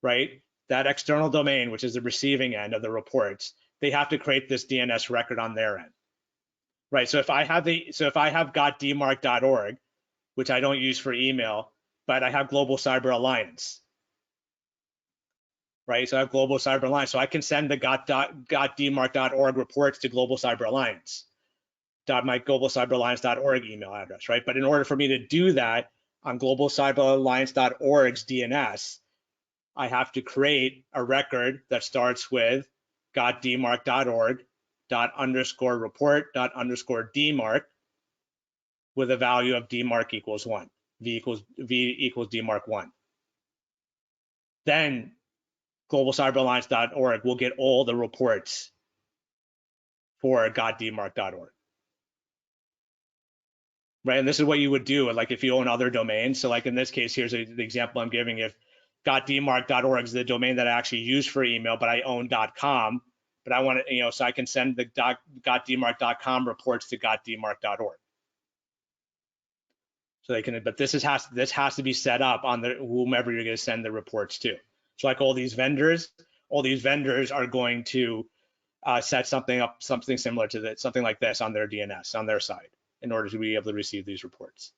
right, that external domain, which is the receiving end of the reports, they have to create this DNS record on their end. Right, so if I have gotdmarc.org, which I don't use for email, but I have Global Cyber Alliance, right? So I have Global Cyber Alliance, so I can send the gotdmarc.org reports to Global Cyber Alliance, my globalcyberalliance.org email address, right? But in order for me to do that on globalcyberalliance.org's DNS, I have to create a record that starts with gotdmarc.org._report._dmarc with a value of dmarc equals 1, v equals dmarc 1. Then globalcyberalliance.org will get all the reports for gotdmarc.org. Right, and this is what you would do, like if you own other domains. So like in this case, here's the example I'm giving. If gotdmarc.org is the domain that I actually use for email, but I own .com, but I want to, so I can send the gotdmarc.com reports to gotdmarc.org. So they can, but this has to be set up on whomever you're going to send the reports to. So like all these vendors are going to set something similar to that, something like this on their DNS on their side in order to be able to receive these reports.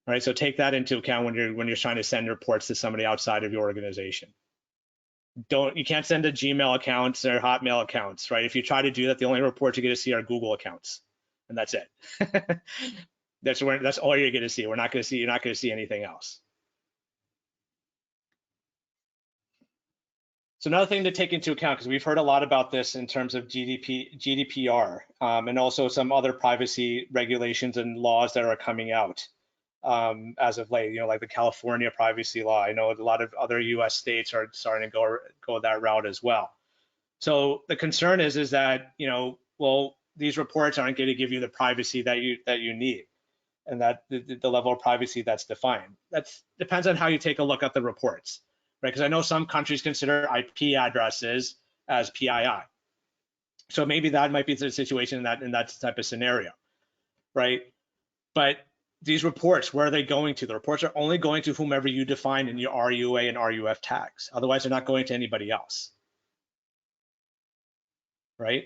All right, so take that into account when you're trying to send reports to somebody outside of your organization. You can't send to Gmail accounts or Hotmail accounts, right? If you try to do that, the only reports you're going to see are Google accounts, and that's it. That's all you're going to see. You're not going to see anything else. So another thing to take into account, because we've heard a lot about this in terms of GDPR, and also some other privacy regulations and laws that are coming out as of late, like the California privacy law. I know a lot of other US states are starting to go that route as well. So the concern is that, well, these reports aren't going to give you the privacy that you need, and that the level of privacy that's defined. That depends on how you take a look at the reports, right? Because I know some countries consider IP addresses as PII. So maybe that might be the situation in that type of scenario, right? But these reports, where are they going to? The reports are only going to whomever you define in your RUA and RUF tags. Otherwise, they're not going to anybody else, right?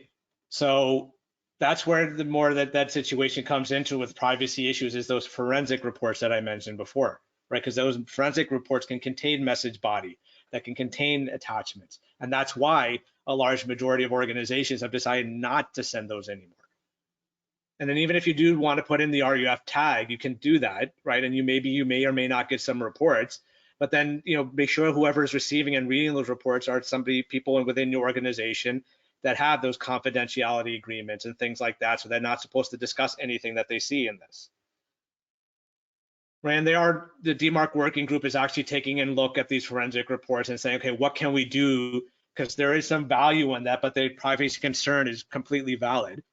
So that's where the more that situation comes into with privacy issues is those forensic reports that I mentioned before, right? Because those forensic reports can contain message body, that can contain attachments. And that's why a large majority of organizations have decided not to send those anymore. And then even if you do want to put in the RUF tag, you can do that, right? And you may or may not get some reports, but then make sure whoever is receiving and reading those reports are people within your organization that have those confidentiality agreements and things like that, so they're not supposed to discuss anything that they see in this. Right, and the DMARC working group is actually taking a look at these forensic reports and saying, okay, what can we do? Because there is some value in that, but the privacy concern is completely valid.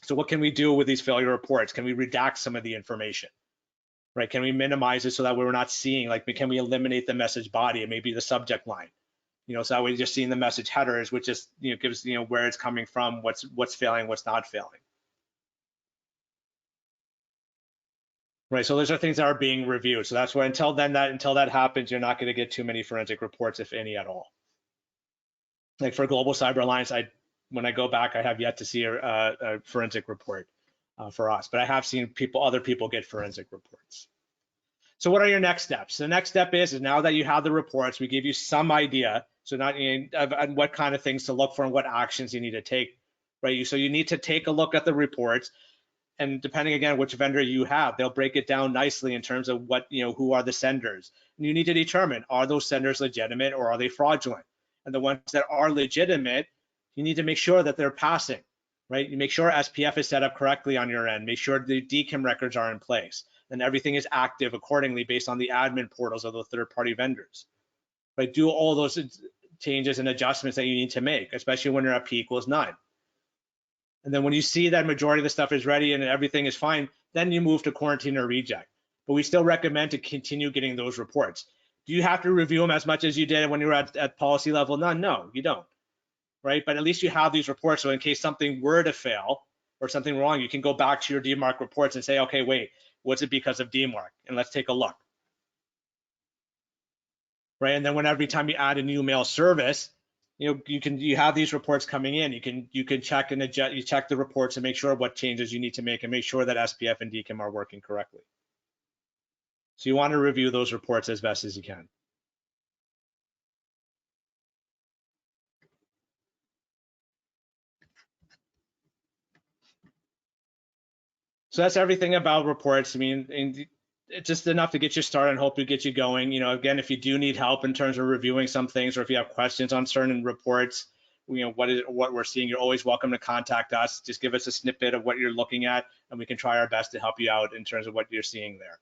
So what can we do with these failure reports? Can we redact some of the information, right? Can we minimize it so that we're not seeing, like, can we eliminate the message body and maybe the subject line? So that way you're just seeing the message headers, which just gives where it's coming from, what's failing, what's not failing. Right, so those are things that are being reviewed. So that's why until that happens, you're not going to get too many forensic reports, if any at all. Like for Global Cyber Alliance, when I go back, I have yet to see a forensic report for us, but I have seen other people get forensic reports. So what are your next steps? The next step is now that you have the reports, we give you some idea, so not of what kind of things to look for and what actions you need to take, right? So you need to take a look at the reports, and depending again which vendor you have, they'll break it down nicely in terms of what who are the senders. And you need to determine, are those senders legitimate or are they fraudulent? And the ones that are legitimate, you need to make sure that they're passing, right? You make sure SPF is set up correctly on your end. Make sure the DKIM records are in place, and everything is active accordingly based on the admin portals of the third-party vendors. Right? Do all those changes and adjustments that you need to make, especially when you're at P = 9. And then when you see that majority of the stuff is ready and everything is fine, then you move to quarantine or reject. But we still recommend to continue getting those reports. Do you have to review them as much as you did when you were at policy level? No, you don't. Right? But at least you have these reports, so in case something were to fail or something wrong, you can go back to your DMARC reports and say, okay, wait, was it because of DMARC? And let's take a look. Right? And then every time you add a new mail service, you have these reports coming in. You can check and adjust. You check the reports and make sure what changes you need to make and make sure that SPF and DKIM are working correctly. So you want to review those reports as best as you can. So that's everything about reports. I mean, it's just enough to get you started and hope to get you going. Again, if you do need help in terms of reviewing some things, or if you have questions on certain reports, what we're seeing, you're always welcome to contact us. Just give us a snippet of what you're looking at, and we can try our best to help you out in terms of what you're seeing there.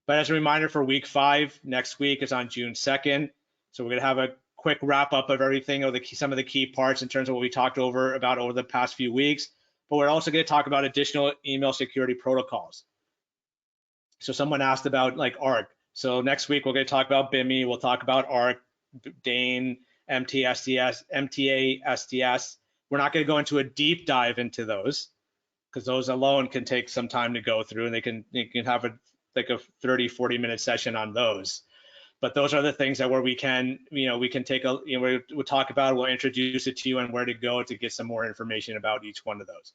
But as a reminder, for week 5, next week is on June 2nd. So we're going to have a quick wrap up of everything, or some of the key parts in terms of what we talked about over the past few weeks. But we're also going to talk about additional email security protocols. So someone asked about like ARC. So next week we're going to talk about BIMI. We'll talk about ARC, DANE, MTA, SDS. We're not going to go into a deep dive into those, because those alone can take some time to go through, and you can have a 30-40 minute session on those. But those are the things that where we can take we'll talk about, we'll introduce it to you and where to go to get some more information about each one of those.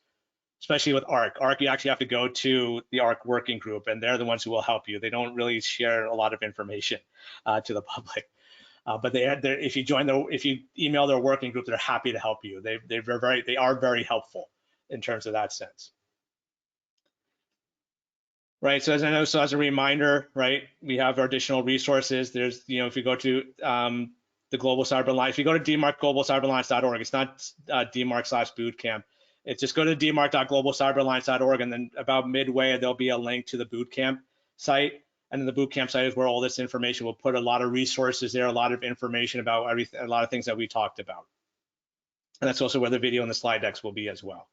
especially with ARC. ARC, you actually have to go to the ARC working group, and they're the ones who will help you. They don't really share a lot of information to the public. But if you email their working group, they're happy to help you. They are very helpful in terms of that sense. Right, so as a reminder, right, we have our additional resources. There's, if you go to the Global Cyber Alliance, if you go to DMARC it's not DMARC/bootcamp. It's just go to dmarc.globalcyberalliance.org, and then about midway, there'll be a link to the Bootcamp site. And then the Bootcamp site is where all this information, will put a lot of resources there, a lot of information about everything, a lot of things that we talked about. And that's also where the video and the slide decks will be as well.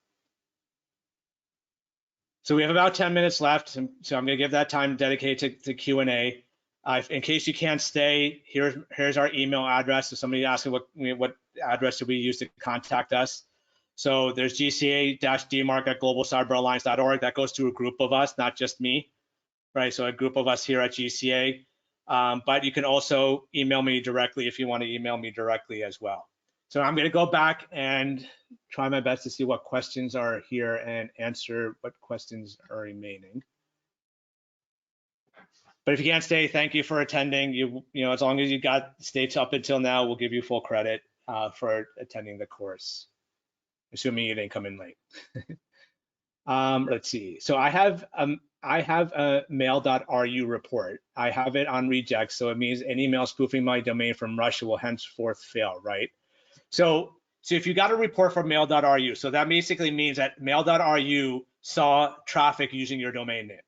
So we have about 10 minutes left, so I'm going to give that time dedicated to Q&A. In case you can't stay, here's our email address. If somebody asking what address do we use to contact us. So there's GCA-DMARC@globalcyberalliance.org. That goes to a group of us, not just me, right? So a group of us here at GCA. But you can also email me directly if you want to email me directly as well. So I'm going to go back and try my best to see what questions are here and answer what questions are remaining. But if you can't stay, thank you for attending. You know, as long as you got states up until now, we'll give you full credit for attending the course, assuming you didn't come in late. Let's see. So I have a mail.ru report. I have it on reject, so it means any email spoofing my domain from Russia will henceforth fail, right? So if you got a report from mail.ru, so that basically means that mail.ru saw traffic using your domain name,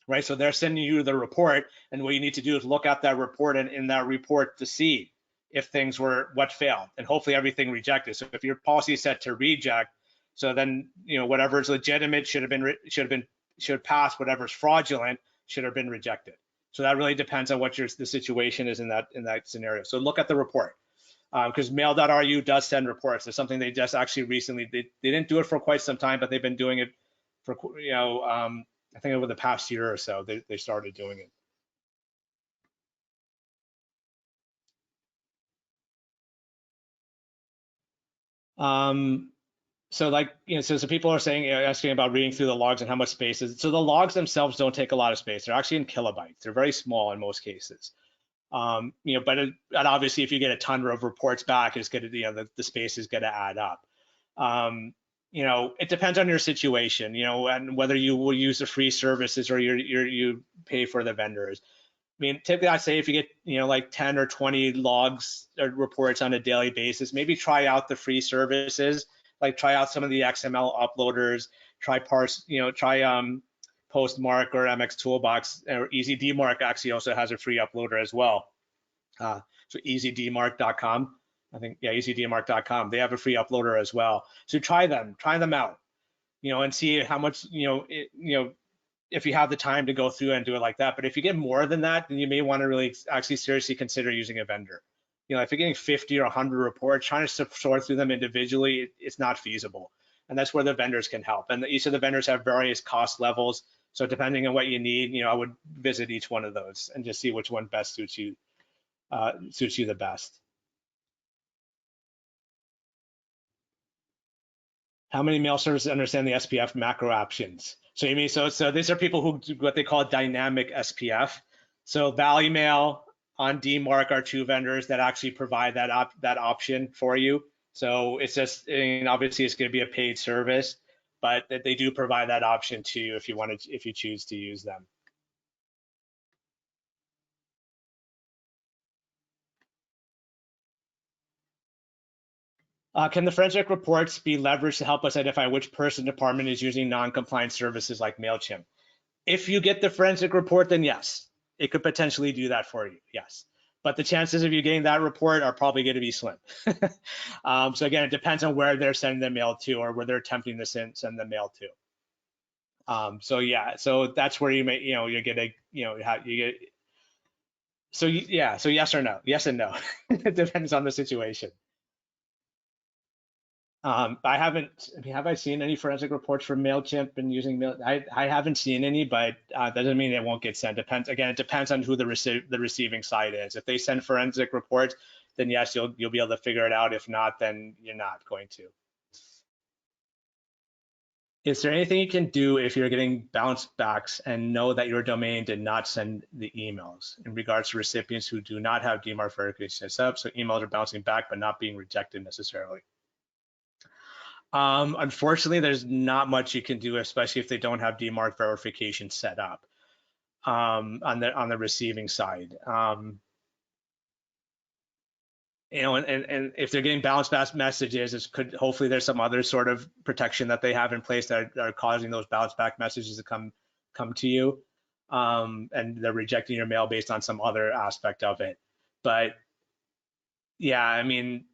right? So they're sending you the report, and what you need to do is look at that report and in that report to see if things were what failed, and hopefully everything rejected. So if your policy is set to reject, so then whatever is legitimate should pass, whatever's fraudulent should have been rejected. So that really depends on what the situation is in that scenario. So look at the report. Because mail.ru does send reports. It's something they just actually recently, they didn't do it for quite some time, but they've been doing it for, I think over the past year or so, they started doing it. So like, so people are saying, asking about reading through the logs and how much space is. So the logs themselves don't take a lot of space. They're actually in kilobytes. They're very small in most cases. But obviously if you get a ton of reports back, it's going to, the space is going to add up. It depends on your situation, and whether you will use the free services or you pay for the vendors. I mean, typically I say if you get, like 10 or 20 logs or reports on a daily basis, maybe try out the free services, like try out some of the XML uploaders, try parse, try Postmark or MX Toolbox, or EasyDMARC actually also has a free uploader as well. So EasyDMARC.com, I think, yeah, EasyDMARC.com. They have a free uploader as well. So try them out, and see how much, if you have the time to go through and do it like that. But if you get more than that, then you may want to really actually seriously consider using a vendor. If you're getting 50 or 100 reports, trying to sort through them individually, it's not feasible. And that's where the vendors can help. And each of the vendors have various cost levels. So depending on what you need, I would visit each one of those and just see which one best suits you the best. How many mail services understand the SPF macro options? So you mean, so these are people who do what they call dynamic SPF. So Value Mail on DMARC are two vendors that actually provide that option for you. So it's just, obviously it's going to be a paid service, but they do provide that option to you if you choose to use them. Can the forensic reports be leveraged to help us identify which person department is using non-compliant services like MailChimp? If you get the forensic report, then yes, it could potentially do that for you, yes. But the chances of you getting that report are probably going to be slim. So again, it depends on where they're sending the mail to or where they're attempting to send the mail to. So yeah, so that's where you may, you get a, so yeah, so yes or no, yes and no. It depends on the situation. Have I seen any forensic reports from MailChimp and using Mail? I haven't seen any, but that doesn't mean it won't get sent. It depends on who the receiving side is. If they send forensic reports, then yes, you'll be able to figure it out. If not, then you're not going to. Is there anything you can do if you're getting bounce backs and know that your domain did not send the emails in regards to recipients who do not have DMARC verification set up, so emails are bouncing back but not being rejected necessarily? Unfortunately, there's not much you can do, especially if they don't have DMARC verification set up on the receiving side. You know, and if they're getting bounce back messages, hopefully there's some other sort of protection that they have in place that are causing those bounce back messages to come to you, and they're rejecting your mail based on some other aspect of it. But yeah, I mean,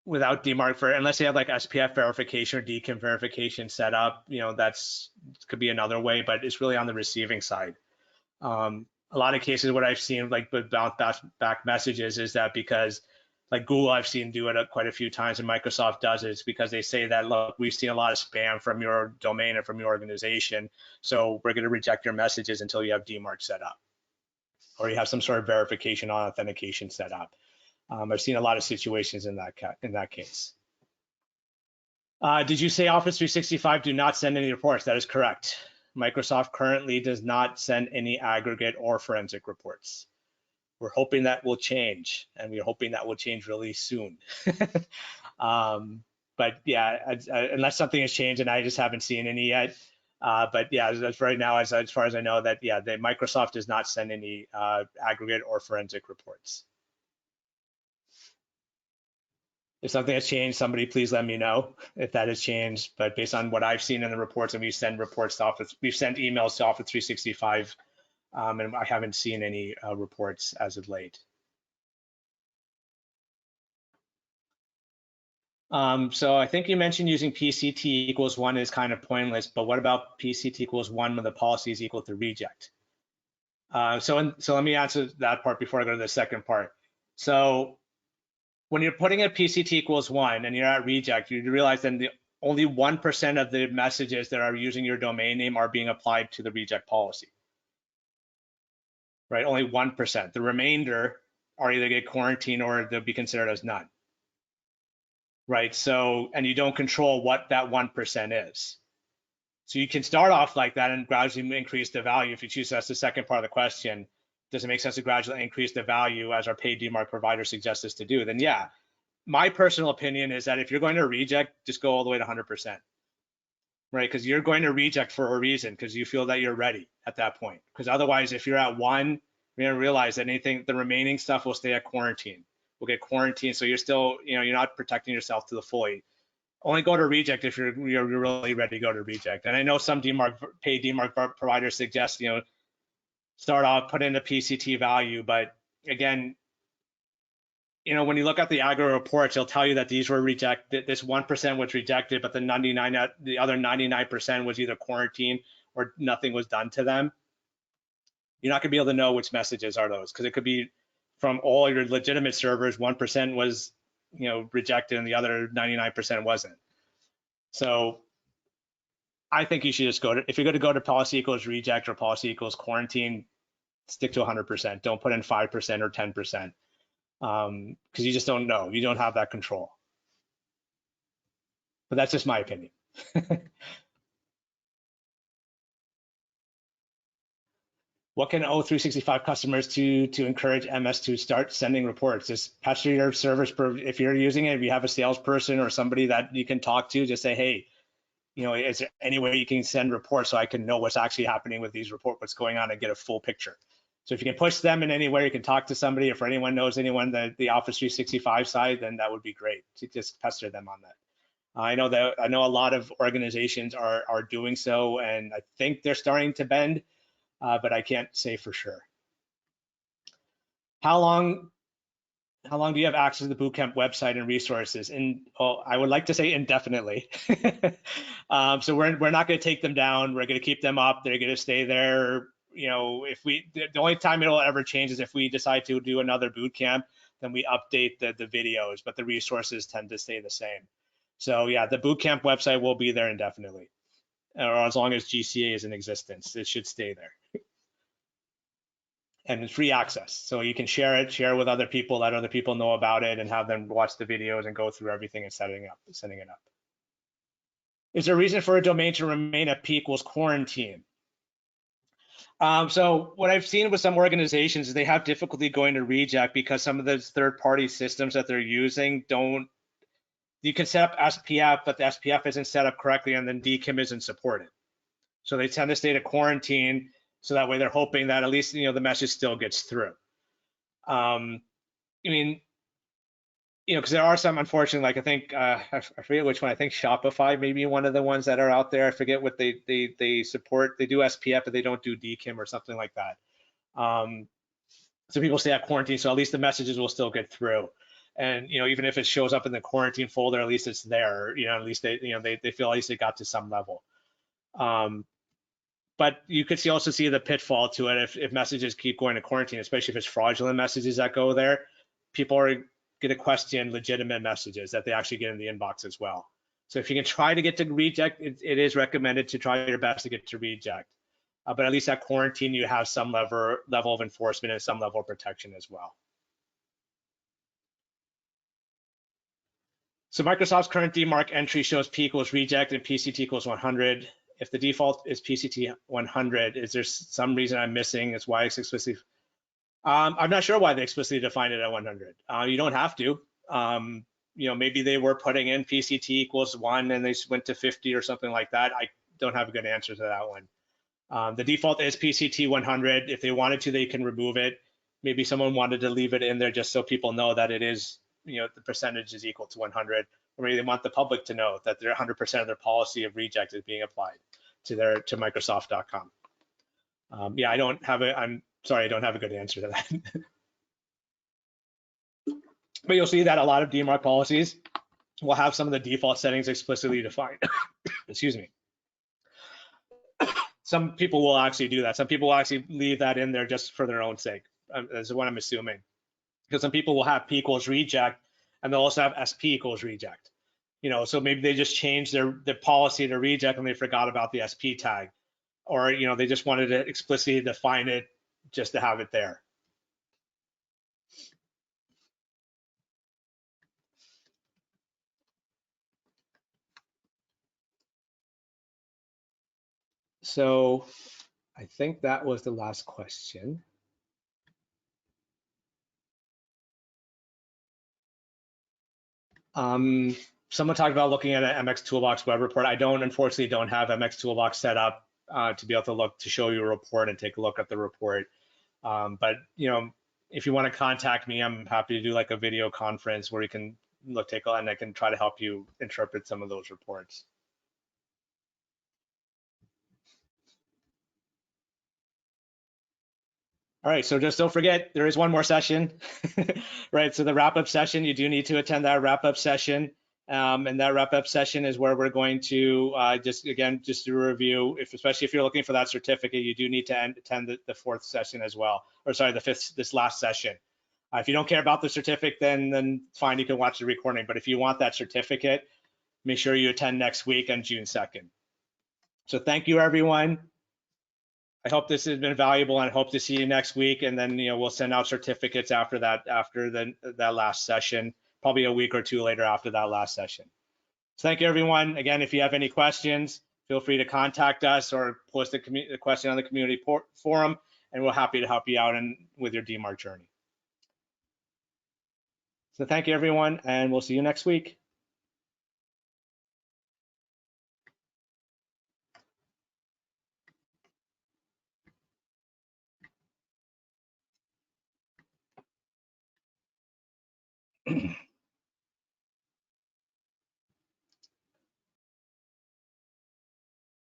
without DMARC unless you have like SPF verification or DKIM verification set up, you know, could be another way, but it's really on the receiving side. A lot of cases, what I've seen like with bounce back messages is that because like Google, I've seen do it quite a few times, and Microsoft does it. It's because they say that, look, we've seen a lot of spam from your domain and from your organization, so we're going to reject your messages until you have DMARC set up, or you have some sort of verification or authentication set up. I've seen a lot of situations in that case. Did you say Office 365 do not send any reports? That is correct. Microsoft currently does not send any aggregate or forensic reports. We're hoping that will change, and we're hoping that will change really soon. But yeah, unless something has changed and I just haven't seen any yet. But yeah, as right now, as far as I know, that yeah, Microsoft does not send any aggregate or forensic reports. If something has changed, somebody please let me know if that has changed. But based on what I've seen in the reports, and we send reports to Office, we've sent emails to Office 365, and I haven't seen any reports as of late. So I think you mentioned using PCT equals 1 is kind of pointless, but what about PCT equals 1 when the policy is equal to reject? So let me answer that part before I go to the second part. So when you're putting a PCT equals 1 and you're at reject, you realize then only 1% of the messages that are using your domain name are being applied to the reject policy, right? Only 1%. The remainder are either get quarantined or they'll be considered as none, right? So, and you don't control what that 1% is. So you can start off like that and gradually increase the value if you choose. That's the second part of the question. Does it make sense to gradually increase the value as our paid DMARC provider suggests us to do? Then yeah, my personal opinion is that if you're going to reject, just go all the way to 100%, right? Because you're going to reject for a reason, because you feel that you're ready at that point. Because otherwise, if you're at 1, you're going to realize that the remaining stuff will stay at quarantine. Will get quarantined, so you're still, you're not protecting yourself to the fully. Only go to reject if you're really ready to go to reject. And I know some paid DMARC providers suggest, start off, put in a PCT value, but again, when you look at the Aggregate reports, it'll tell you that these were rejected. This 1% was rejected, but the other 99% was either quarantined or nothing was done to them. You're not gonna be able to know which messages are those, because it could be from all your legitimate servers, 1% was rejected and the other 99% wasn't. So I think you should just if you're going to go to policy equals reject or policy equals quarantine, stick to 100%. Don't put in 5% or 10%, because you just don't know. You don't have that control. But that's just my opinion. What can O365 customers do to encourage MS to start sending reports? Just pester your servers. If you're using it, if you have a salesperson or somebody that you can talk to, just say, hey, is there any way you can send reports so I can know what's actually happening with these reports, what's going on, and get a full picture? So if you can push them in any way, you can talk to somebody. If anyone knows anyone the Office 365 side, then that would be great to just pester them on that. I know a lot of organizations are doing so, and I think they're starting to bend, but I can't say for sure. How long do you have access to the Bootcamp website and resources? And I would like to say indefinitely. So we're not going to take them down. We're going to keep them up. They're going to stay there. The only time it'll ever change is if we decide to do another Bootcamp, then we update the videos, but the resources tend to stay the same. So yeah, the Bootcamp website will be there indefinitely, or as long as GCA is in existence, it should stay there. And it's free access, so you can share it with other people, let other people know about it, and have them watch the videos and go through everything and setting it up. Is there a reason for a domain to remain at P equals quarantine? So what I've seen with some organizations is they have difficulty going to reject because some of those third-party systems that they're using don't. You can set up SPF, but the SPF isn't set up correctly, and then DKIM isn't supported. So they tend to stay to quarantine, so that way they're hoping that at least the message still gets through. I mean, because there are some, unfortunately, like I think I forget which one. I think Shopify may be one of the ones that are out there. I forget what they support. They do SPF, but they don't do DKIM or something like that. So people stay at quarantine, so at least the messages will still get through. And even if it shows up in the quarantine folder, at least it's there. At least they feel at least it got to some level. But you could also see the pitfall to it if messages keep going to quarantine, especially if it's fraudulent messages that go there. People are going to question legitimate messages that they actually get in the inbox as well. So if you can try to get to reject, it is recommended to try your best to get to reject. But at least at quarantine, you have some level of enforcement and some level of protection as well. So Microsoft's current DMARC entry shows P equals reject and PCT equals 100. If the default is PCT 100, is there some reason I'm missing? Is why it's explicitly? I'm not sure why they explicitly defined it at 100. You don't have to. Maybe they were putting in PCT equals 1 and they went to 50 or something like that. I don't have a good answer to that one. The default is PCT 100. If they wanted to, they can remove it. Maybe someone wanted to leave it in there just so people know that it is, the percentage is equal to 100. Or maybe they want the public to know that they're 100% of their policy of reject is being applied to Microsoft.com. Yeah, I'm sorry, I don't have a good answer to that. But you'll see that a lot of DMARC policies will have some of the default settings explicitly defined. Excuse me. Some people will actually do that. Some people will actually leave that in there just for their own sake, is what I'm assuming. Because some people will have P equals reject, and they'll also have SP equals reject. So maybe they just changed their policy to reject and they forgot about the SP tag. Or they just wanted to explicitly define it just to have it there. So I think that was the last question. Someone talked about looking at an MX Toolbox web report. I unfortunately don't have MX Toolbox set up to be able to show you a report and take a look at the report. But if you want to contact me, I'm happy to do like a video conference where you can take and I can try to help you interpret some of those reports. All right, so just don't forget, there is one more session, right? So the wrap-up session, you do need to attend that wrap-up session. And that wrap-up session is where we're going to just do a review. Especially if you're looking for that certificate, you do need to attend the fourth session as well, or sorry, this last session. If you don't care about the certificate, then fine, you can watch the recording. But if you want that certificate, make sure you attend next week on June 2nd. So thank you, everyone. I hope this has been valuable, and I hope to see you next week. And then we'll send out certificates after that last session, probably a week or two later after that last session. So thank you, everyone. Again, if you have any questions, feel free to contact us or post a question on the community forum, and we're happy to help you out with your DMARC journey. So thank you, everyone, and we'll see you next week.